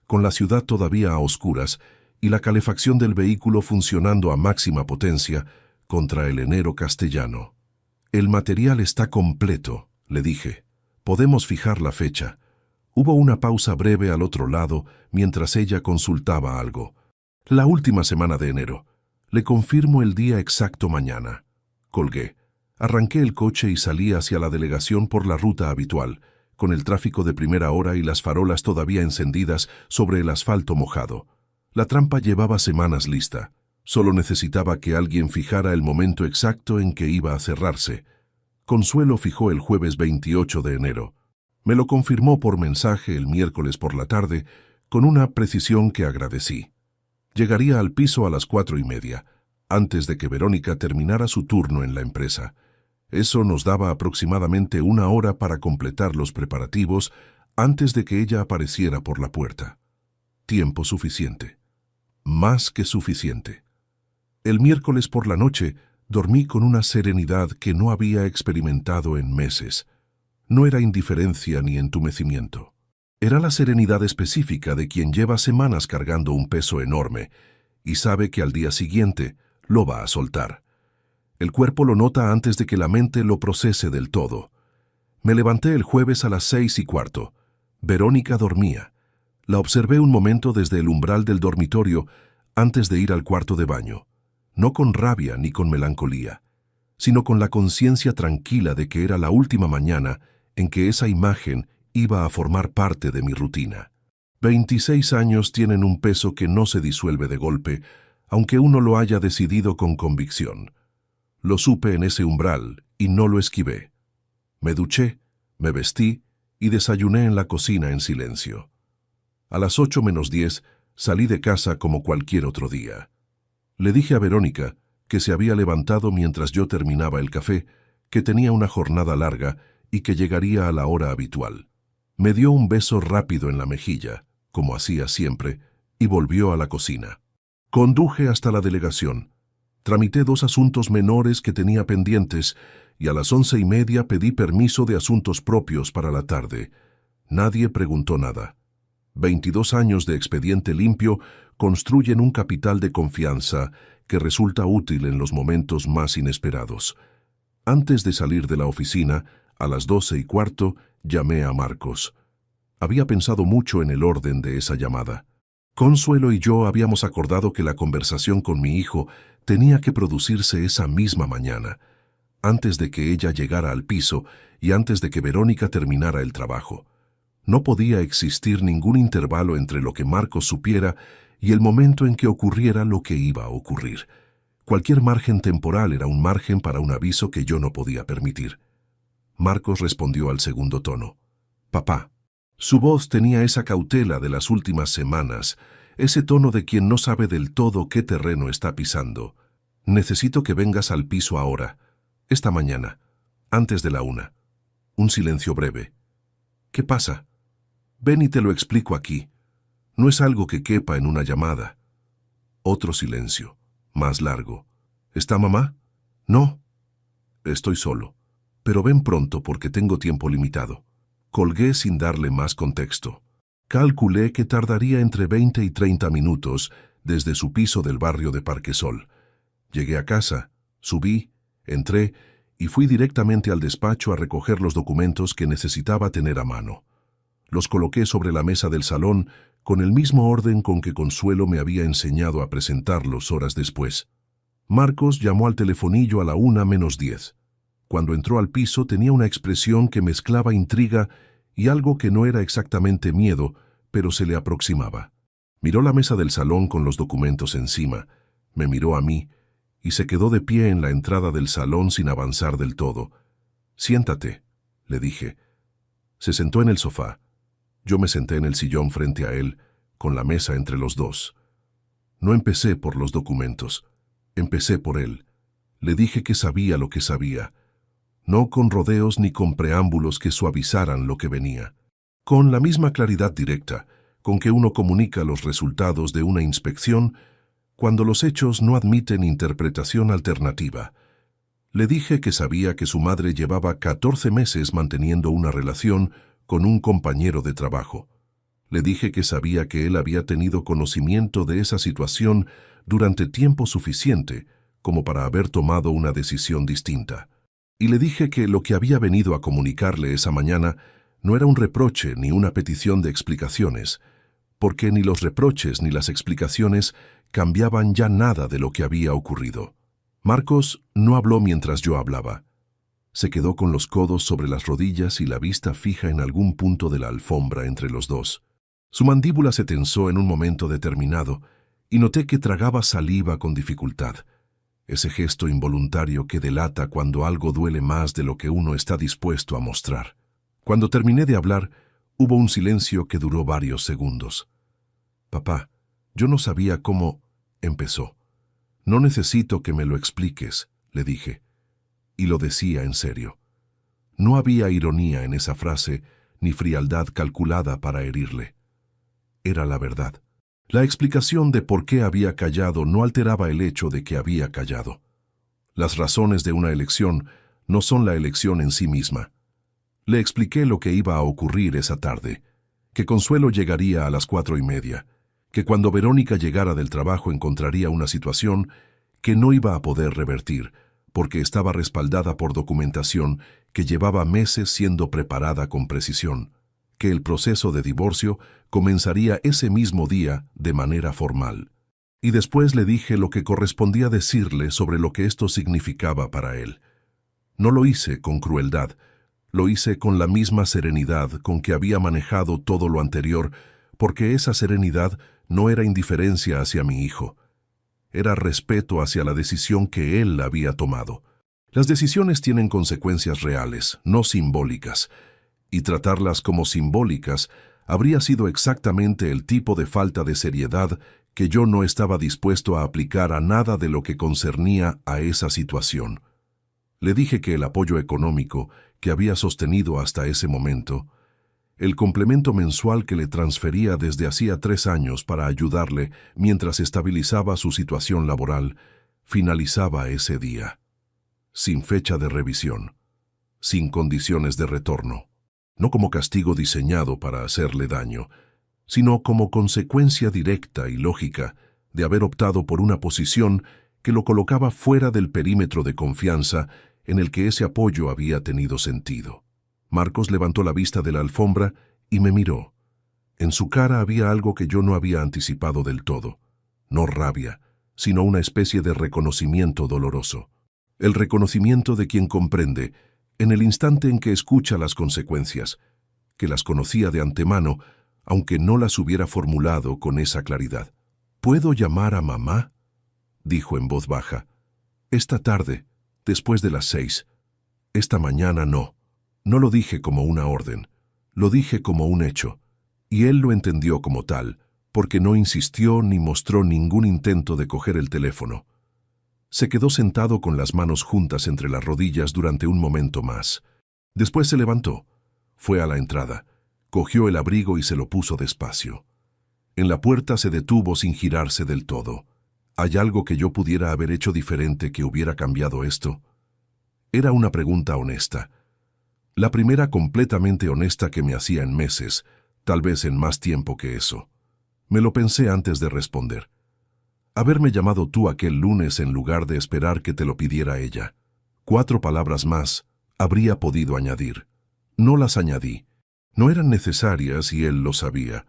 con la ciudad todavía a oscuras y la calefacción del vehículo funcionando a máxima potencia contra el enero castellano. «El material está completo», le dije. «Podemos fijar la fecha». Hubo una pausa breve al otro lado mientras ella consultaba algo. «La última semana de enero. Le confirmo el día exacto mañana». Colgué. Arranqué el coche y salí hacia la delegación por la ruta habitual, con el tráfico de primera hora y las farolas todavía encendidas sobre el asfalto mojado. La trampa llevaba semanas lista. Solo necesitaba que alguien fijara el momento exacto en que iba a cerrarse. Consuelo fijó el jueves 28 de enero. Me lo confirmó por mensaje el miércoles por la tarde, con una precisión que agradecí. Llegaría al piso a las 4:30, antes de que Verónica terminara su turno en la empresa. Eso nos daba aproximadamente 1 hora para completar los preparativos antes de que ella apareciera por la puerta. Tiempo suficiente. Más que suficiente. El miércoles por la noche dormí con una serenidad que no había experimentado en meses. No era indiferencia ni entumecimiento. Era la serenidad específica de quien lleva semanas cargando un peso enorme y sabe que al día siguiente lo va a soltar. El cuerpo lo nota antes de que la mente lo procese del todo. Me levanté el jueves a las 6:15. Verónica dormía. La observé un momento desde el umbral del dormitorio antes de ir al cuarto de baño, no con rabia ni con melancolía, sino con la conciencia tranquila de que era la última mañana en que esa imagen iba a formar parte de mi rutina. 26 años tienen un peso que no se disuelve de golpe, aunque uno lo haya decidido con convicción. Lo supe en ese umbral y no lo esquivé. Me duché, me vestí y desayuné en la cocina en silencio. A las 8:10 salí de casa como cualquier otro día. Le dije a Verónica, que se había levantado mientras yo terminaba el café, que tenía una jornada larga y que llegaría a la hora habitual. Me dio un beso rápido en la mejilla, como hacía siempre, y volvió a la cocina. Conduje hasta la delegación. Tramité 2 asuntos menores que tenía pendientes y a las 11:30 pedí permiso de asuntos propios para la tarde. Nadie preguntó nada. 22 años de expediente limpio construyen un capital de confianza que resulta útil en los momentos más inesperados. Antes de salir de la oficina, a las 12:15, llamé a Marcos. Había pensado mucho en el orden de esa llamada. Consuelo y yo habíamos acordado que la conversación con mi hijo tenía que producirse esa misma mañana, antes de que ella llegara al piso y antes de que Verónica terminara el trabajo. No podía existir ningún intervalo entre lo que Marcos supiera y el momento en que ocurriera lo que iba a ocurrir. Cualquier margen temporal era un margen para un aviso que yo no podía permitir. Marcos respondió al segundo tono. «Papá». Su voz tenía esa cautela de las últimas semanas, ese tono de quien no sabe del todo qué terreno está pisando. «Necesito que vengas al piso ahora, esta mañana, antes de la 1. Un silencio breve. «¿Qué pasa?» «Ven y te lo explico aquí. No es algo que quepa en una llamada». Otro silencio, más largo. «¿Está mamá?» «No». «Estoy solo. Pero ven pronto porque tengo tiempo limitado». Colgué sin darle más contexto. Calculé que tardaría entre 20 y 30 minutos desde su piso del barrio de Parquesol. Llegué a casa, subí, entré y fui directamente al despacho a recoger los documentos que necesitaba tener a mano. Los coloqué sobre la mesa del salón con el mismo orden con que Consuelo me había enseñado a presentarlos horas después. Marcos llamó al telefonillo a la 1:10. Cuando entró al piso tenía una expresión que mezclaba intriga y algo que no era exactamente miedo, pero se le aproximaba. Miró la mesa del salón con los documentos encima, me miró a mí y se quedó de pie en la entrada del salón sin avanzar del todo. «Siéntate», le dije. Se sentó en el sofá. Yo me senté en el sillón frente a él, con la mesa entre los dos. No empecé por los documentos, empecé por él. Le dije que sabía lo que sabía. No con rodeos ni con preámbulos que suavizaran lo que venía. Con la misma claridad directa con que uno comunica los resultados de una inspección cuando los hechos no admiten interpretación alternativa. Le dije que sabía que su madre llevaba 14 meses manteniendo una relación con un compañero de trabajo. Le dije que sabía que él había tenido conocimiento de esa situación durante tiempo suficiente como para haber tomado una decisión distinta. Y le dije que lo que había venido a comunicarle esa mañana no era un reproche ni una petición de explicaciones, porque ni los reproches ni las explicaciones cambiaban ya nada de lo que había ocurrido. Marcos no habló mientras yo hablaba. Se quedó con los codos sobre las rodillas y la vista fija en algún punto de la alfombra entre los dos. Su mandíbula se tensó en un momento determinado y noté que tragaba saliva con dificultad. Ese gesto involuntario que delata cuando algo duele más de lo que uno está dispuesto a mostrar. Cuando terminé de hablar, hubo un silencio que duró varios segundos. Papá, yo no sabía cómo... empezó. No necesito que me lo expliques, le dije. Y lo decía en serio. No había ironía en esa frase, ni frialdad calculada para herirle. Era la verdad. La explicación de por qué había callado no alteraba el hecho de que había callado. Las razones de una elección no son la elección en sí misma. Le expliqué lo que iba a ocurrir esa tarde, que Consuelo llegaría a las 4:30, que cuando Verónica llegara del trabajo encontraría una situación que no iba a poder revertir, porque estaba respaldada por documentación que llevaba meses siendo preparada con precisión, que el proceso de divorcio comenzaría ese mismo día de manera formal. Y después le dije lo que correspondía decirle sobre lo que esto significaba para él. No lo hice con crueldad, lo hice con la misma serenidad con que había manejado todo lo anterior, porque esa serenidad no era indiferencia hacia mi hijo. Era respeto hacia la decisión que él había tomado. Las decisiones tienen consecuencias reales, no simbólicas, y tratarlas como simbólicas habría sido exactamente el tipo de falta de seriedad que yo no estaba dispuesto a aplicar a nada de lo que concernía a esa situación. Le dije que el apoyo económico que había sostenido hasta ese momento, el complemento mensual que le transfería desde hacía 3 años para ayudarle mientras estabilizaba su situación laboral, finalizaba ese día, sin fecha de revisión, sin condiciones de retorno, no como castigo diseñado para hacerle daño, sino como consecuencia directa y lógica de haber optado por una posición que lo colocaba fuera del perímetro de confianza en el que ese apoyo había tenido sentido. Marcos levantó la vista de la alfombra y me miró. En su cara había algo que yo no había anticipado del todo. No rabia, sino una especie de reconocimiento doloroso. El reconocimiento de quien comprende, en el instante en que escucha las consecuencias, que las conocía de antemano, aunque no las hubiera formulado con esa claridad. ¿Puedo llamar a mamá?, dijo en voz baja. Esta tarde, después de las 6. Esta mañana no. No lo dije como una orden, lo dije como un hecho, y él lo entendió como tal, porque no insistió ni mostró ningún intento de coger el teléfono. Se quedó sentado con las manos juntas entre las rodillas durante un momento más. Después se levantó, fue a la entrada, cogió el abrigo y se lo puso despacio. En la puerta se detuvo sin girarse del todo. ¿Hay algo que yo pudiera haber hecho diferente que hubiera cambiado esto? Era una pregunta honesta. La primera completamente honesta que me hacía en meses, tal vez en más tiempo que eso. Me lo pensé antes de responder. Haberme llamado tú aquel lunes en lugar de esperar que te lo pidiera ella. 4 palabras más habría podido añadir. No las añadí. No eran necesarias y él lo sabía.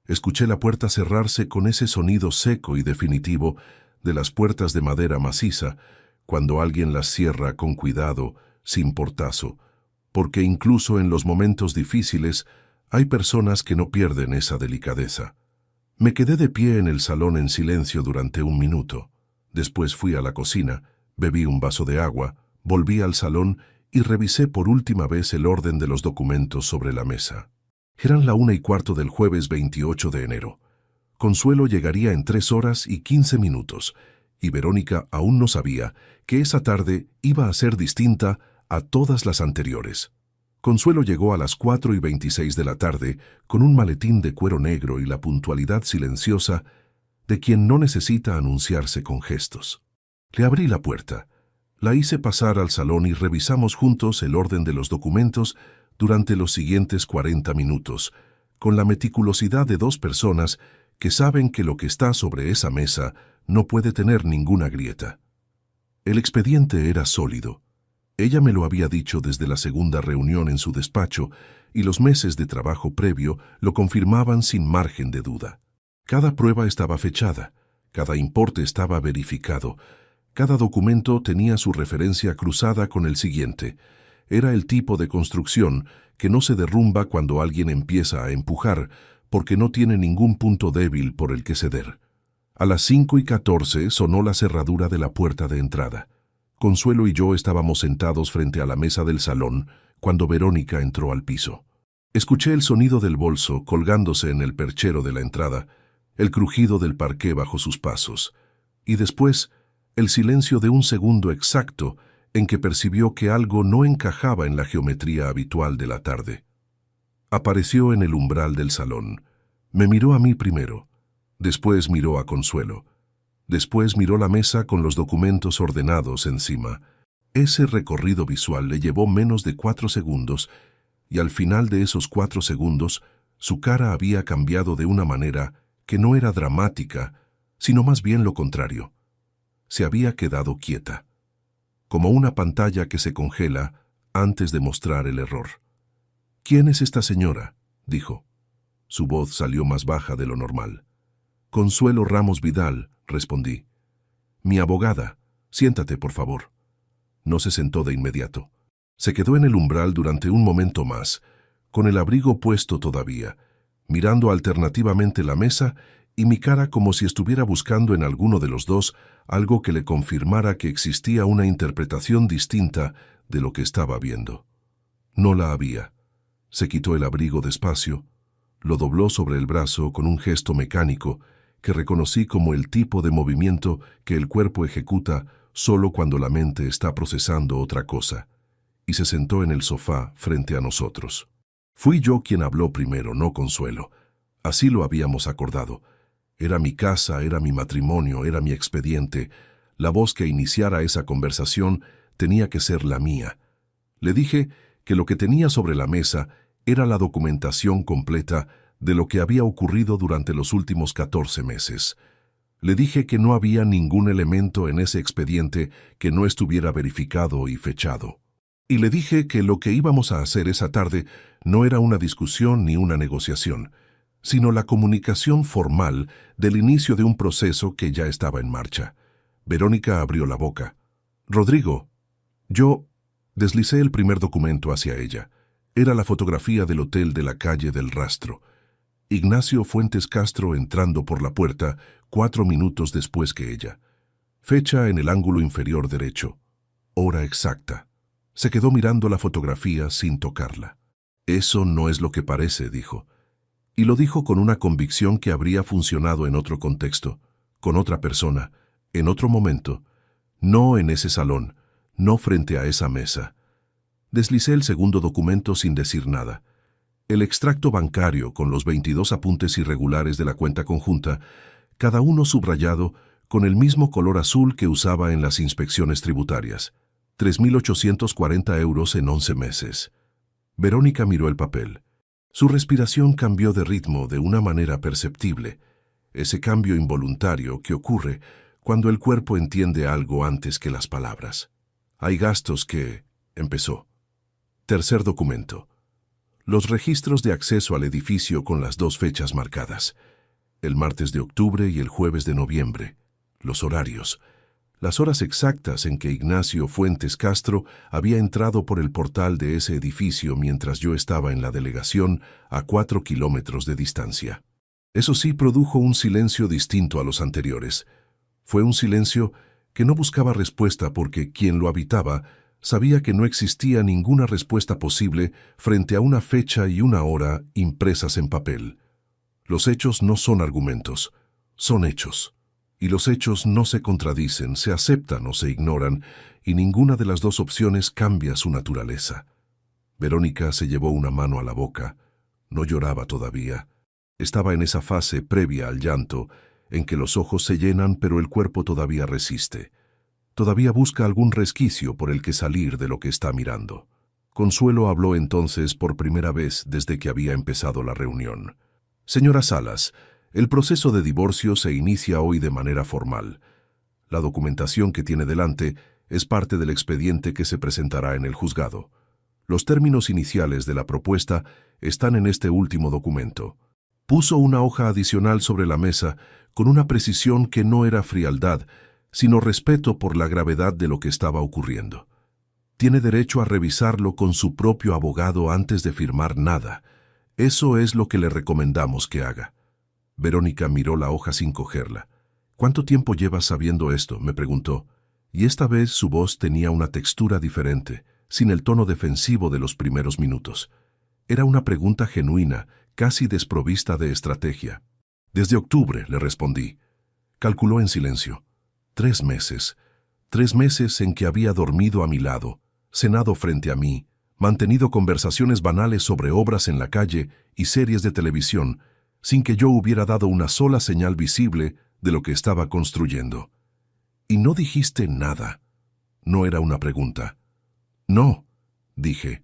Escuché la puerta cerrarse con ese sonido seco y definitivo de las puertas de madera maciza, cuando alguien las cierra con cuidado, sin portazo, porque incluso en los momentos difíciles hay personas que no pierden esa delicadeza. Me quedé de pie en el salón en silencio durante 1 minuto. Después fui a la cocina, bebí un vaso de agua, volví al salón y revisé por última vez el orden de los documentos sobre la mesa. Eran la 1:15 del jueves 28 de enero. Consuelo llegaría en 3 horas y 15 minutos, y Verónica aún no sabía que esa tarde iba a ser distinta a todas las anteriores. Consuelo llegó a las 4:26 de la tarde con un maletín de cuero negro y la puntualidad silenciosa de quien no necesita anunciarse con gestos. Le abrí la puerta, la hice pasar al salón y revisamos juntos el orden de los documentos durante los siguientes 40 minutos, con la meticulosidad de 2 personas que saben que lo que está sobre esa mesa no puede tener ninguna grieta. El expediente era sólido. Ella me lo había dicho desde la segunda reunión en su despacho, y los meses de trabajo previo lo confirmaban sin margen de duda. Cada prueba estaba fechada, cada importe estaba verificado, cada documento tenía su referencia cruzada con el siguiente. Era el tipo de construcción que no se derrumba cuando alguien empieza a empujar, porque no tiene ningún punto débil por el que ceder. A las 5:14 sonó la cerradura de la puerta de entrada. Consuelo y yo estábamos sentados frente a la mesa del salón cuando Verónica entró al piso. Escuché el sonido del bolso colgándose en el perchero de la entrada el crujido del parqué bajo sus pasos, y después el silencio de un segundo exacto en que percibió que algo no encajaba en la geometría habitual de la tarde. Apareció en el umbral del salón. Me miró a mí primero, después miró a Consuelo, después miró la mesa con los documentos ordenados encima. Ese recorrido visual le llevó menos de 4 segundos, y al final de esos 4 segundos, su cara había cambiado de una manera que no era dramática, sino más bien lo contrario. Se había quedado quieta, como una pantalla que se congela antes de mostrar el error. «¿Quién es esta señora?», dijo. Su voz salió más baja de lo normal. «Consuelo Ramos Vidal», respondí. «Mi abogada. Siéntate, por favor». No se sentó de inmediato. Se quedó en el umbral durante un momento más, con el abrigo puesto todavía, mirando alternativamente la mesa y mi cara como si estuviera buscando en alguno de los dos algo que le confirmara que existía una interpretación distinta de lo que estaba viendo. No la había. Se quitó el abrigo despacio, lo dobló sobre el brazo con un gesto mecánico que reconocí como el tipo de movimiento que el cuerpo ejecuta solo cuando la mente está procesando otra cosa, y se sentó en el sofá frente a nosotros. Fui yo quien habló primero, no Consuelo. Así lo habíamos acordado. Era mi casa, era mi matrimonio, era mi expediente. La voz que iniciara esa conversación tenía que ser la mía. Le dije que lo que tenía sobre la mesa era la documentación completa de lo que había ocurrido durante los últimos 14 meses. Le dije que no había ningún elemento en ese expediente que no estuviera verificado y fechado. Y le dije que lo que íbamos a hacer esa tarde no era una discusión ni una negociación, sino la comunicación formal del inicio de un proceso que ya estaba en marcha. Verónica abrió la boca. «Rodrigo». Yo deslicé el primer documento hacia ella. Era la fotografía del hotel de la calle del Rastro. Ignacio Fuentes Castro entrando por la puerta 4 minutos después que ella. Fecha en el ángulo inferior derecho. Hora exacta. Se quedó mirando la fotografía sin tocarla. «Eso no es lo que parece», dijo. Y lo dijo con una convicción que habría funcionado en otro contexto, con otra persona, en otro momento, no en ese salón, no frente a esa mesa. Deslicé el segundo documento sin decir nada. El extracto bancario con los 22 apuntes irregulares de la cuenta conjunta, cada uno subrayado con el mismo color azul que usaba en las inspecciones tributarias. 3.840 euros en 11 meses. Verónica miró el papel. Su respiración cambió de ritmo de una manera perceptible, ese cambio involuntario que ocurre cuando el cuerpo entiende algo antes que las palabras. «Hay gastos que...», empezó. Tercer documento. Los registros de acceso al edificio con las 2 fechas marcadas. El martes de octubre y el jueves de noviembre. Los horarios. Las horas exactas en que Ignacio Fuentes Castro había entrado por el portal de ese edificio mientras yo estaba en la delegación a 4 kilómetros de distancia. Eso sí, produjo un silencio distinto a los anteriores. Fue un silencio que no buscaba respuesta porque quien lo habitaba sabía que no existía ninguna respuesta posible frente a una fecha y una hora impresas en papel. Los hechos no son argumentos, son hechos. Y los hechos no se contradicen, se aceptan o se ignoran, y ninguna de las 2 opciones cambia su naturaleza. Verónica se llevó una mano a la boca. No lloraba todavía. Estaba en esa fase previa al llanto, en que los ojos se llenan pero el cuerpo todavía resiste. Todavía busca algún resquicio por el que salir de lo que está mirando. Consuelo habló entonces por primera vez desde que había empezado la reunión. «Señora Salas, el proceso de divorcio se inicia hoy de manera formal. La documentación que tiene delante es parte del expediente que se presentará en el juzgado. Los términos iniciales de la propuesta están en este último documento». Puso una hoja adicional sobre la mesa con una precisión que no era frialdad, sino respeto por la gravedad de lo que estaba ocurriendo. Tiene derecho a revisarlo con su propio abogado antes de firmar nada. Eso es lo que le recomendamos que haga. Verónica miró la hoja sin cogerla. «¿Cuánto tiempo llevas sabiendo esto?», me preguntó, y esta vez su voz tenía una textura diferente, sin el tono defensivo de los primeros minutos. Era una pregunta genuina, casi desprovista de estrategia. Desde octubre, le respondí. Calculó en silencio. 3 meses. 3 meses en que había dormido a mi lado, cenado frente a mí, mantenido conversaciones banales sobre obras en la calle y series de televisión, sin que yo hubiera dado una sola señal visible de lo que estaba construyendo. Y no dijiste nada. No era una pregunta. No, dije,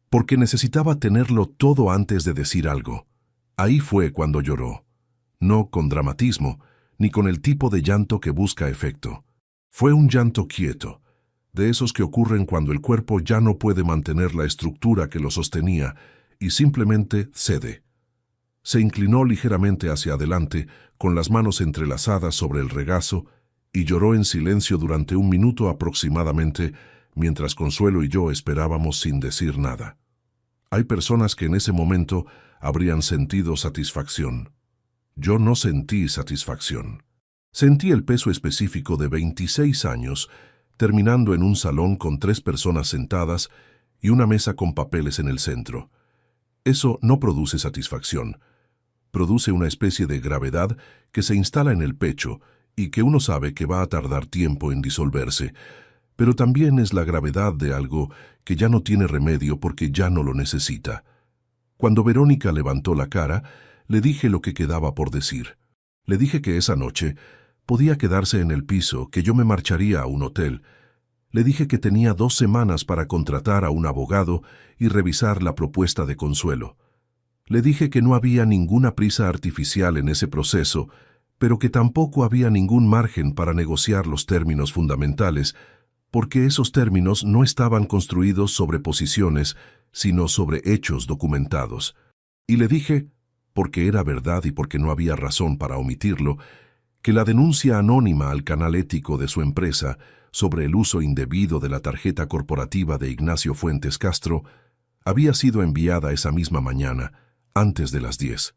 porque necesitaba tenerlo todo antes de decir algo. Ahí fue cuando lloró. No con dramatismo, ni con el tipo de llanto que busca efecto. Fue un llanto quieto, de esos que ocurren cuando el cuerpo ya no puede mantener la estructura que lo sostenía y simplemente cede. Se inclinó ligeramente hacia adelante, con las manos entrelazadas sobre el regazo, y lloró en silencio durante 1 minuto aproximadamente, mientras Consuelo y yo esperábamos sin decir nada. Hay personas que en ese momento habrían sentido satisfacción. Yo no sentí satisfacción. Sentí el peso específico de 26 años, terminando en un salón con 3 personas sentadas y una mesa con papeles en el centro. Eso no produce satisfacción. Produce una especie de gravedad que se instala en el pecho y que uno sabe que va a tardar tiempo en disolverse, pero también es la gravedad de algo que ya no tiene remedio porque ya no lo necesita. Cuando Verónica levantó la cara, le dije lo que quedaba por decir. Le dije que esa noche podía quedarse en el piso, que yo me marcharía a un hotel. Le dije que tenía 2 semanas para contratar a un abogado y revisar la propuesta de Consuelo. Le dije que no había ninguna prisa artificial en ese proceso, pero que tampoco había ningún margen para negociar los términos fundamentales, porque esos términos no estaban construidos sobre posiciones, sino sobre hechos documentados. Y le dije, porque era verdad y porque no había razón para omitirlo, que la denuncia anónima al canal ético de su empresa sobre el uso indebido de la tarjeta corporativa de Ignacio Fuentes Castro había sido enviada esa misma mañana, antes de las 10.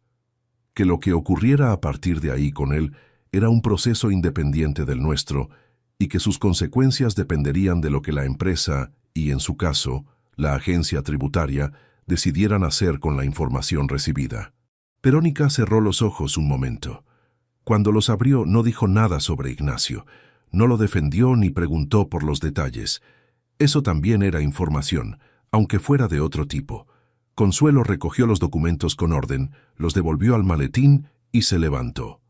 Que lo que ocurriera a partir de ahí con él era un proceso independiente del nuestro y que sus consecuencias dependerían de lo que la empresa y, en su caso, la agencia tributaria, decidieran hacer con la información recibida. Verónica cerró los ojos un momento. Cuando los abrió no dijo nada sobre Ignacio, no lo defendió ni preguntó por los detalles. Eso también era información, aunque fuera de otro tipo. Consuelo recogió los documentos con orden, los devolvió al maletín y se levantó.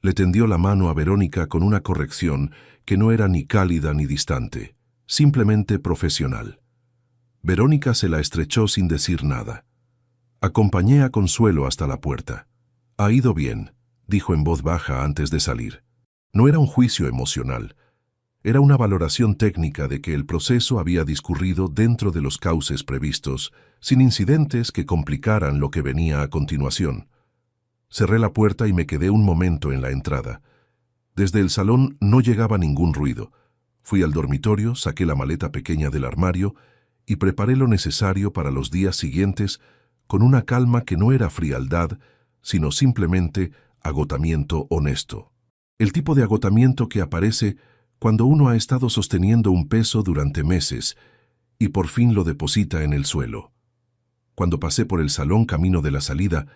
Le tendió la mano a Verónica con una corrección que no era ni cálida ni distante, simplemente profesional. Verónica se la estrechó sin decir nada. Acompañé a Consuelo hasta la puerta. «Ha ido bien», dijo en voz baja antes de salir. No era un juicio emocional. Era una valoración técnica de que el proceso había discurrido dentro de los cauces previstos, sin incidentes que complicaran lo que venía a continuación. Cerré la puerta y me quedé un momento en la entrada. Desde el salón no llegaba ningún ruido. Fui al dormitorio, saqué la maleta pequeña del armario y preparé lo necesario para los días siguientes con una calma que no era frialdad, sino simplemente agotamiento honesto. El tipo de agotamiento que aparece cuando uno ha estado sosteniendo un peso durante meses y por fin lo deposita en el suelo. Cuando pasé por el salón camino de la salida,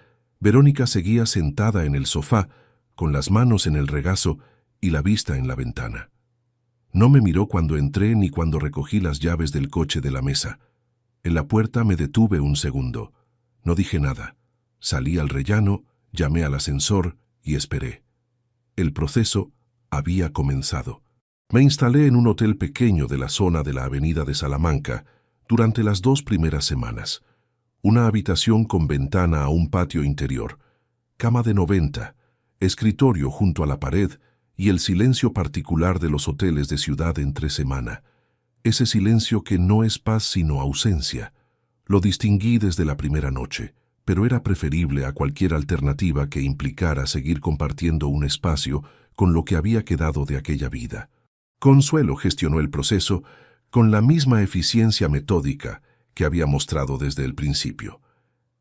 Verónica seguía sentada en el sofá, con las manos en el regazo y la vista en la ventana. No me miró cuando entré ni cuando recogí las llaves del coche de la mesa. En la puerta me detuve un segundo. No dije nada. Salí al rellano, llamé al ascensor y esperé. El proceso había comenzado. Me instalé en un hotel pequeño de la zona de la avenida de Salamanca durante las 2 primeras semanas. Una habitación con ventana a un patio interior, cama de 90, escritorio junto a la pared y el silencio particular de los hoteles de ciudad entre semana. Ese silencio que no es paz sino ausencia. Lo distinguí desde la primera noche, pero era preferible a cualquier alternativa que implicara seguir compartiendo un espacio con lo que había quedado de aquella vida. Consuelo gestionó el proceso con la misma eficiencia metódica que había mostrado desde el principio.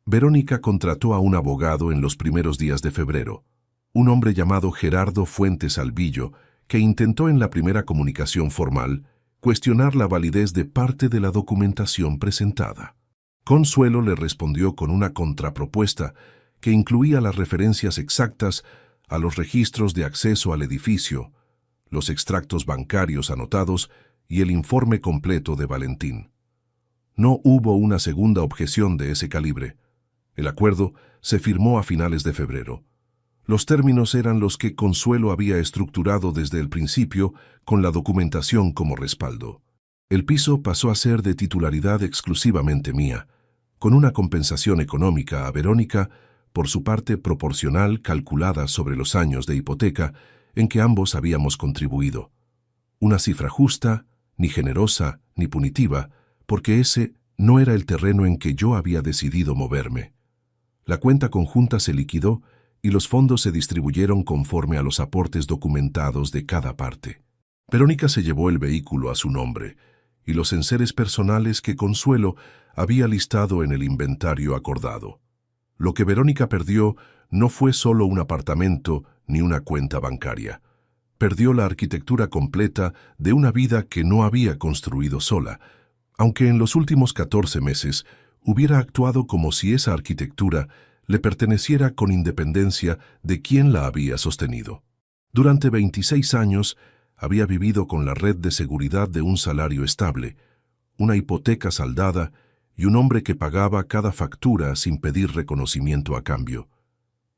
Verónica contrató a un abogado en los primeros días de febrero, un hombre llamado Gerardo Fuentes Albillo, que intentó en la primera comunicación formal cuestionar la validez de parte de la documentación presentada. Consuelo le respondió con una contrapropuesta que incluía las referencias exactas a los registros de acceso al edificio, los extractos bancarios anotados y el informe completo de Valentín. No hubo una segunda objeción de ese calibre. El acuerdo se firmó a finales de febrero. Los términos eran los que Consuelo había estructurado desde el principio, con la documentación como respaldo. El piso pasó a ser de titularidad exclusivamente mía, con una compensación económica a Verónica por su parte proporcional calculada sobre los años de hipoteca en que ambos habíamos contribuido. Una cifra justa, ni generosa, ni punitiva, porque ese no era el terreno en que yo había decidido moverme. La cuenta conjunta se liquidó y los fondos se distribuyeron conforme a los aportes documentados de cada parte. Verónica se llevó el vehículo a su nombre y los enseres personales que Consuelo había listado en el inventario acordado. Lo que Verónica perdió no fue solo un apartamento ni una cuenta bancaria. Perdió la arquitectura completa de una vida que no había construido sola, aunque en los últimos 14 meses hubiera actuado como si esa arquitectura le perteneciera con independencia de quién la había sostenido. Durante 26 años había vivido con la red de seguridad de un salario estable, una hipoteca saldada y un hombre que pagaba cada factura sin pedir reconocimiento a cambio.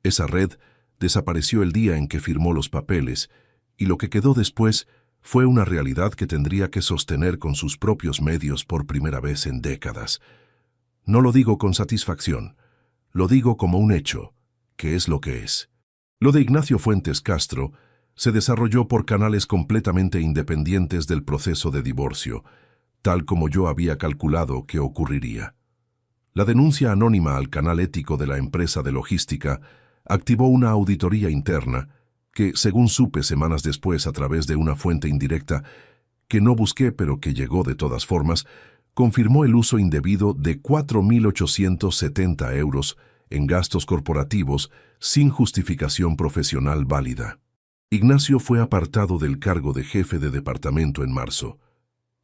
Esa red desapareció el día en que firmó los papeles, y lo que quedó después fue una realidad que tendría que sostener con sus propios medios por primera vez en décadas. No lo digo con satisfacción, lo digo como un hecho, que es lo que es. Lo de Ignacio Fuentes Castro se desarrolló por canales completamente independientes del proceso de divorcio, tal como yo había calculado que ocurriría. La denuncia anónima al canal ético de la empresa de logística activó una auditoría interna que, según supe semanas después a través de una fuente indirecta, que no busqué pero que llegó de todas formas, confirmó el uso indebido de 4.870 euros en gastos corporativos sin justificación profesional válida. Ignacio fue apartado del cargo de jefe de departamento en marzo.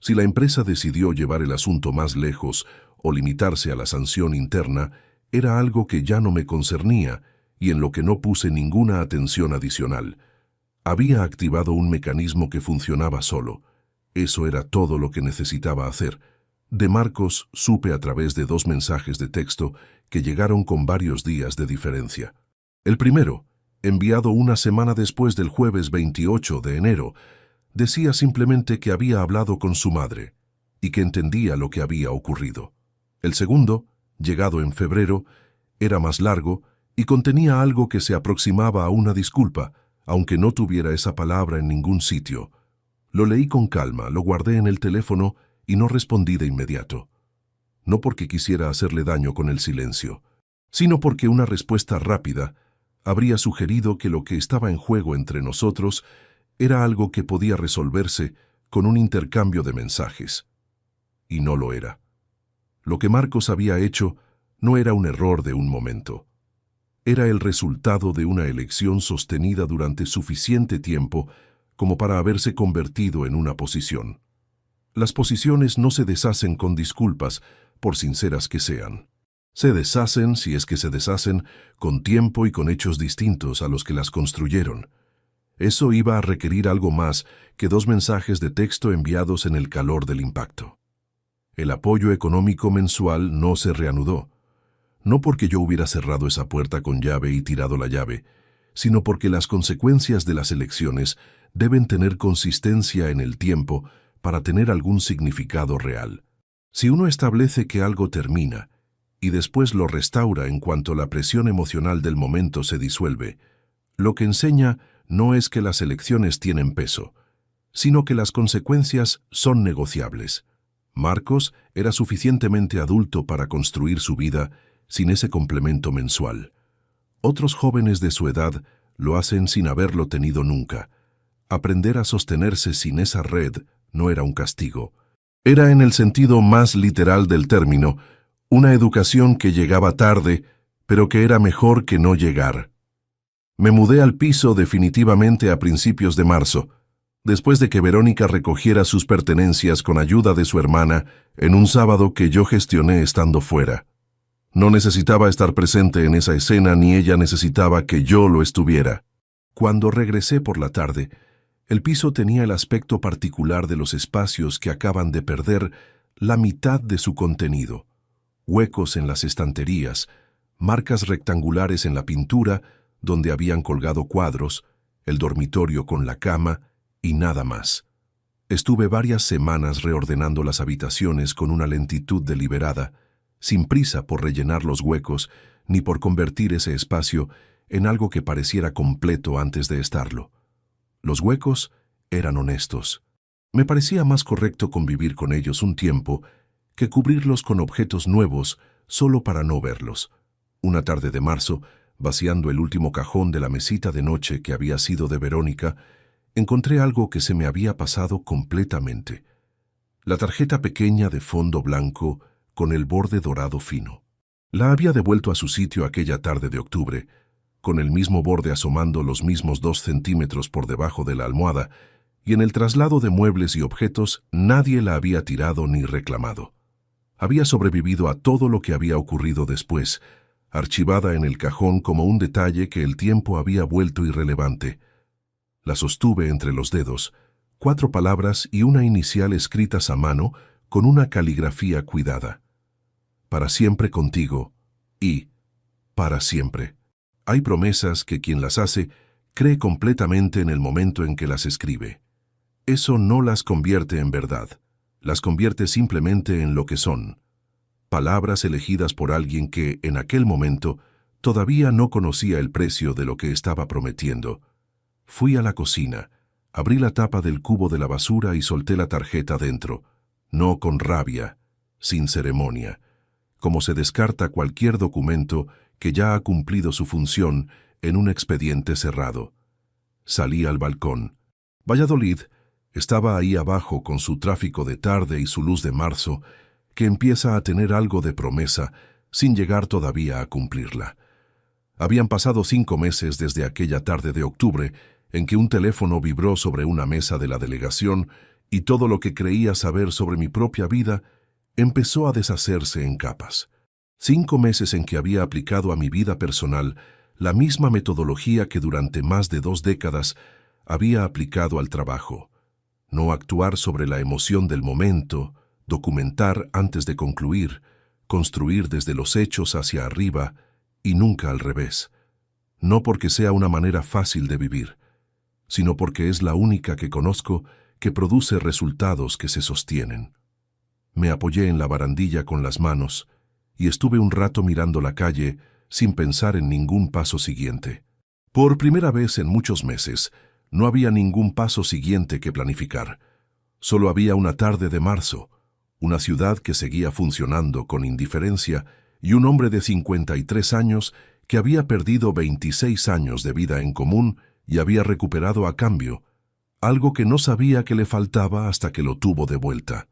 Si la empresa decidió llevar el asunto más lejos o limitarse a la sanción interna, era algo que ya no me concernía y en lo que no puse ninguna atención adicional. Había activado un mecanismo que funcionaba solo. Eso era todo lo que necesitaba hacer. De Marcos supe a través de 2 mensajes de texto que llegaron con varios días de diferencia. El primero, enviado una semana después del jueves 28 de enero, decía simplemente que había hablado con su madre y que entendía lo que había ocurrido. El segundo, llegado en febrero, era más largo y contenía algo que se aproximaba a una disculpa, aunque no tuviera esa palabra en ningún sitio. Lo leí con calma, lo guardé en el teléfono y no respondí de inmediato. No porque quisiera hacerle daño con el silencio, sino porque una respuesta rápida habría sugerido que lo que estaba en juego entre nosotros era algo que podía resolverse con un intercambio de mensajes. Y no lo era. Lo que Marcos había hecho no era un error de un momento. Era el resultado de una elección sostenida durante suficiente tiempo como para haberse convertido en una posición. Las posiciones no se deshacen con disculpas, por sinceras que sean. Se deshacen, si es que se deshacen, con tiempo y con hechos distintos a los que las construyeron. Eso iba a requerir algo más que 2 mensajes de texto enviados en el calor del impacto. El apoyo económico mensual no se reanudó. No porque yo hubiera cerrado esa puerta con llave y tirado la llave, sino porque las consecuencias de las elecciones deben tener consistencia en el tiempo para tener algún significado real. Si uno establece que algo termina y después lo restaura en cuanto la presión emocional del momento se disuelve, lo que enseña no es que las elecciones tienen peso, sino que las consecuencias son negociables. Marcos era suficientemente adulto para construir su vida sin ese complemento mensual. Otros jóvenes de su edad lo hacen sin haberlo tenido nunca. Aprender a sostenerse sin esa red no era un castigo. Era, en el sentido más literal del término, una educación que llegaba tarde, pero que era mejor que no llegar. Me mudé al piso definitivamente a principios de marzo, después de que Verónica recogiera sus pertenencias con ayuda de su hermana en un sábado que yo gestioné estando fuera. No necesitaba estar presente en esa escena ni ella necesitaba que yo lo estuviera. Cuando regresé por la tarde, el piso tenía el aspecto particular de los espacios que acaban de perder la mitad de su contenido. Huecos en las estanterías, marcas rectangulares en la pintura donde habían colgado cuadros, el dormitorio con la cama y nada más. Estuve varias semanas reordenando las habitaciones con una lentitud deliberada, sin prisa por rellenar los huecos ni por convertir ese espacio en algo que pareciera completo antes de estarlo. Los huecos eran honestos. Me parecía más correcto convivir con ellos un tiempo que cubrirlos con objetos nuevos solo para no verlos. Una tarde de marzo, vaciando el último cajón de la mesita de noche que había sido de Verónica, encontré algo que se me había pasado completamente. La tarjeta pequeña de fondo blanco con el borde dorado fino. La había devuelto a su sitio aquella tarde de octubre, con el mismo borde asomando los mismos 2 centímetros por debajo de la almohada, y en el traslado de muebles y objetos nadie la había tirado ni reclamado. Había sobrevivido a todo lo que había ocurrido después, archivada en el cajón como un detalle que el tiempo había vuelto irrelevante. La sostuve entre los dedos, 4 palabras y una inicial escritas a mano con una caligrafía cuidada. Para siempre contigo y para siempre. Hay promesas que quien las hace cree completamente en el momento en que las escribe. Eso no las convierte en verdad, las convierte simplemente en lo que son. Palabras elegidas por alguien que, en aquel momento, todavía no conocía el precio de lo que estaba prometiendo. Fui a la cocina, abrí la tapa del cubo de la basura y solté la tarjeta dentro, no con rabia, sin ceremonia, como se descarta cualquier documento que ya ha cumplido su función en un expediente cerrado. Salí al balcón. Valladolid estaba ahí abajo con su tráfico de tarde y su luz de marzo, que empieza a tener algo de promesa sin llegar todavía a cumplirla. Habían pasado 5 meses desde aquella tarde de octubre en que un teléfono vibró sobre una mesa de la delegación y todo lo que creía saber sobre mi propia vida empezó a deshacerse en capas. 5 meses en que había aplicado a mi vida personal la misma metodología que durante más de 2 décadas había aplicado al trabajo. No actuar sobre la emoción del momento, documentar antes de concluir, construir desde los hechos hacia arriba y nunca al revés. No porque sea una manera fácil de vivir, sino porque es la única que conozco que produce resultados que se sostienen. Me apoyé en la barandilla con las manos y estuve un rato mirando la calle sin pensar en ningún paso siguiente. Por primera vez en muchos meses, no había ningún paso siguiente que planificar. Solo había una tarde de marzo, una ciudad que seguía funcionando con indiferencia y un hombre de 53 años que había perdido 26 años de vida en común y había recuperado a cambio, algo que no sabía que le faltaba hasta que lo tuvo de vuelta.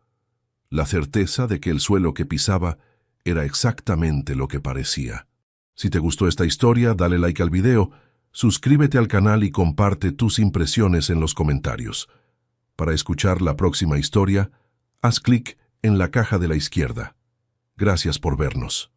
La certeza de que el suelo que pisaba era exactamente lo que parecía. Si te gustó esta historia, dale like al video, suscríbete al canal y comparte tus impresiones en los comentarios. Para escuchar la próxima historia, haz clic en la caja de la izquierda. Gracias por vernos.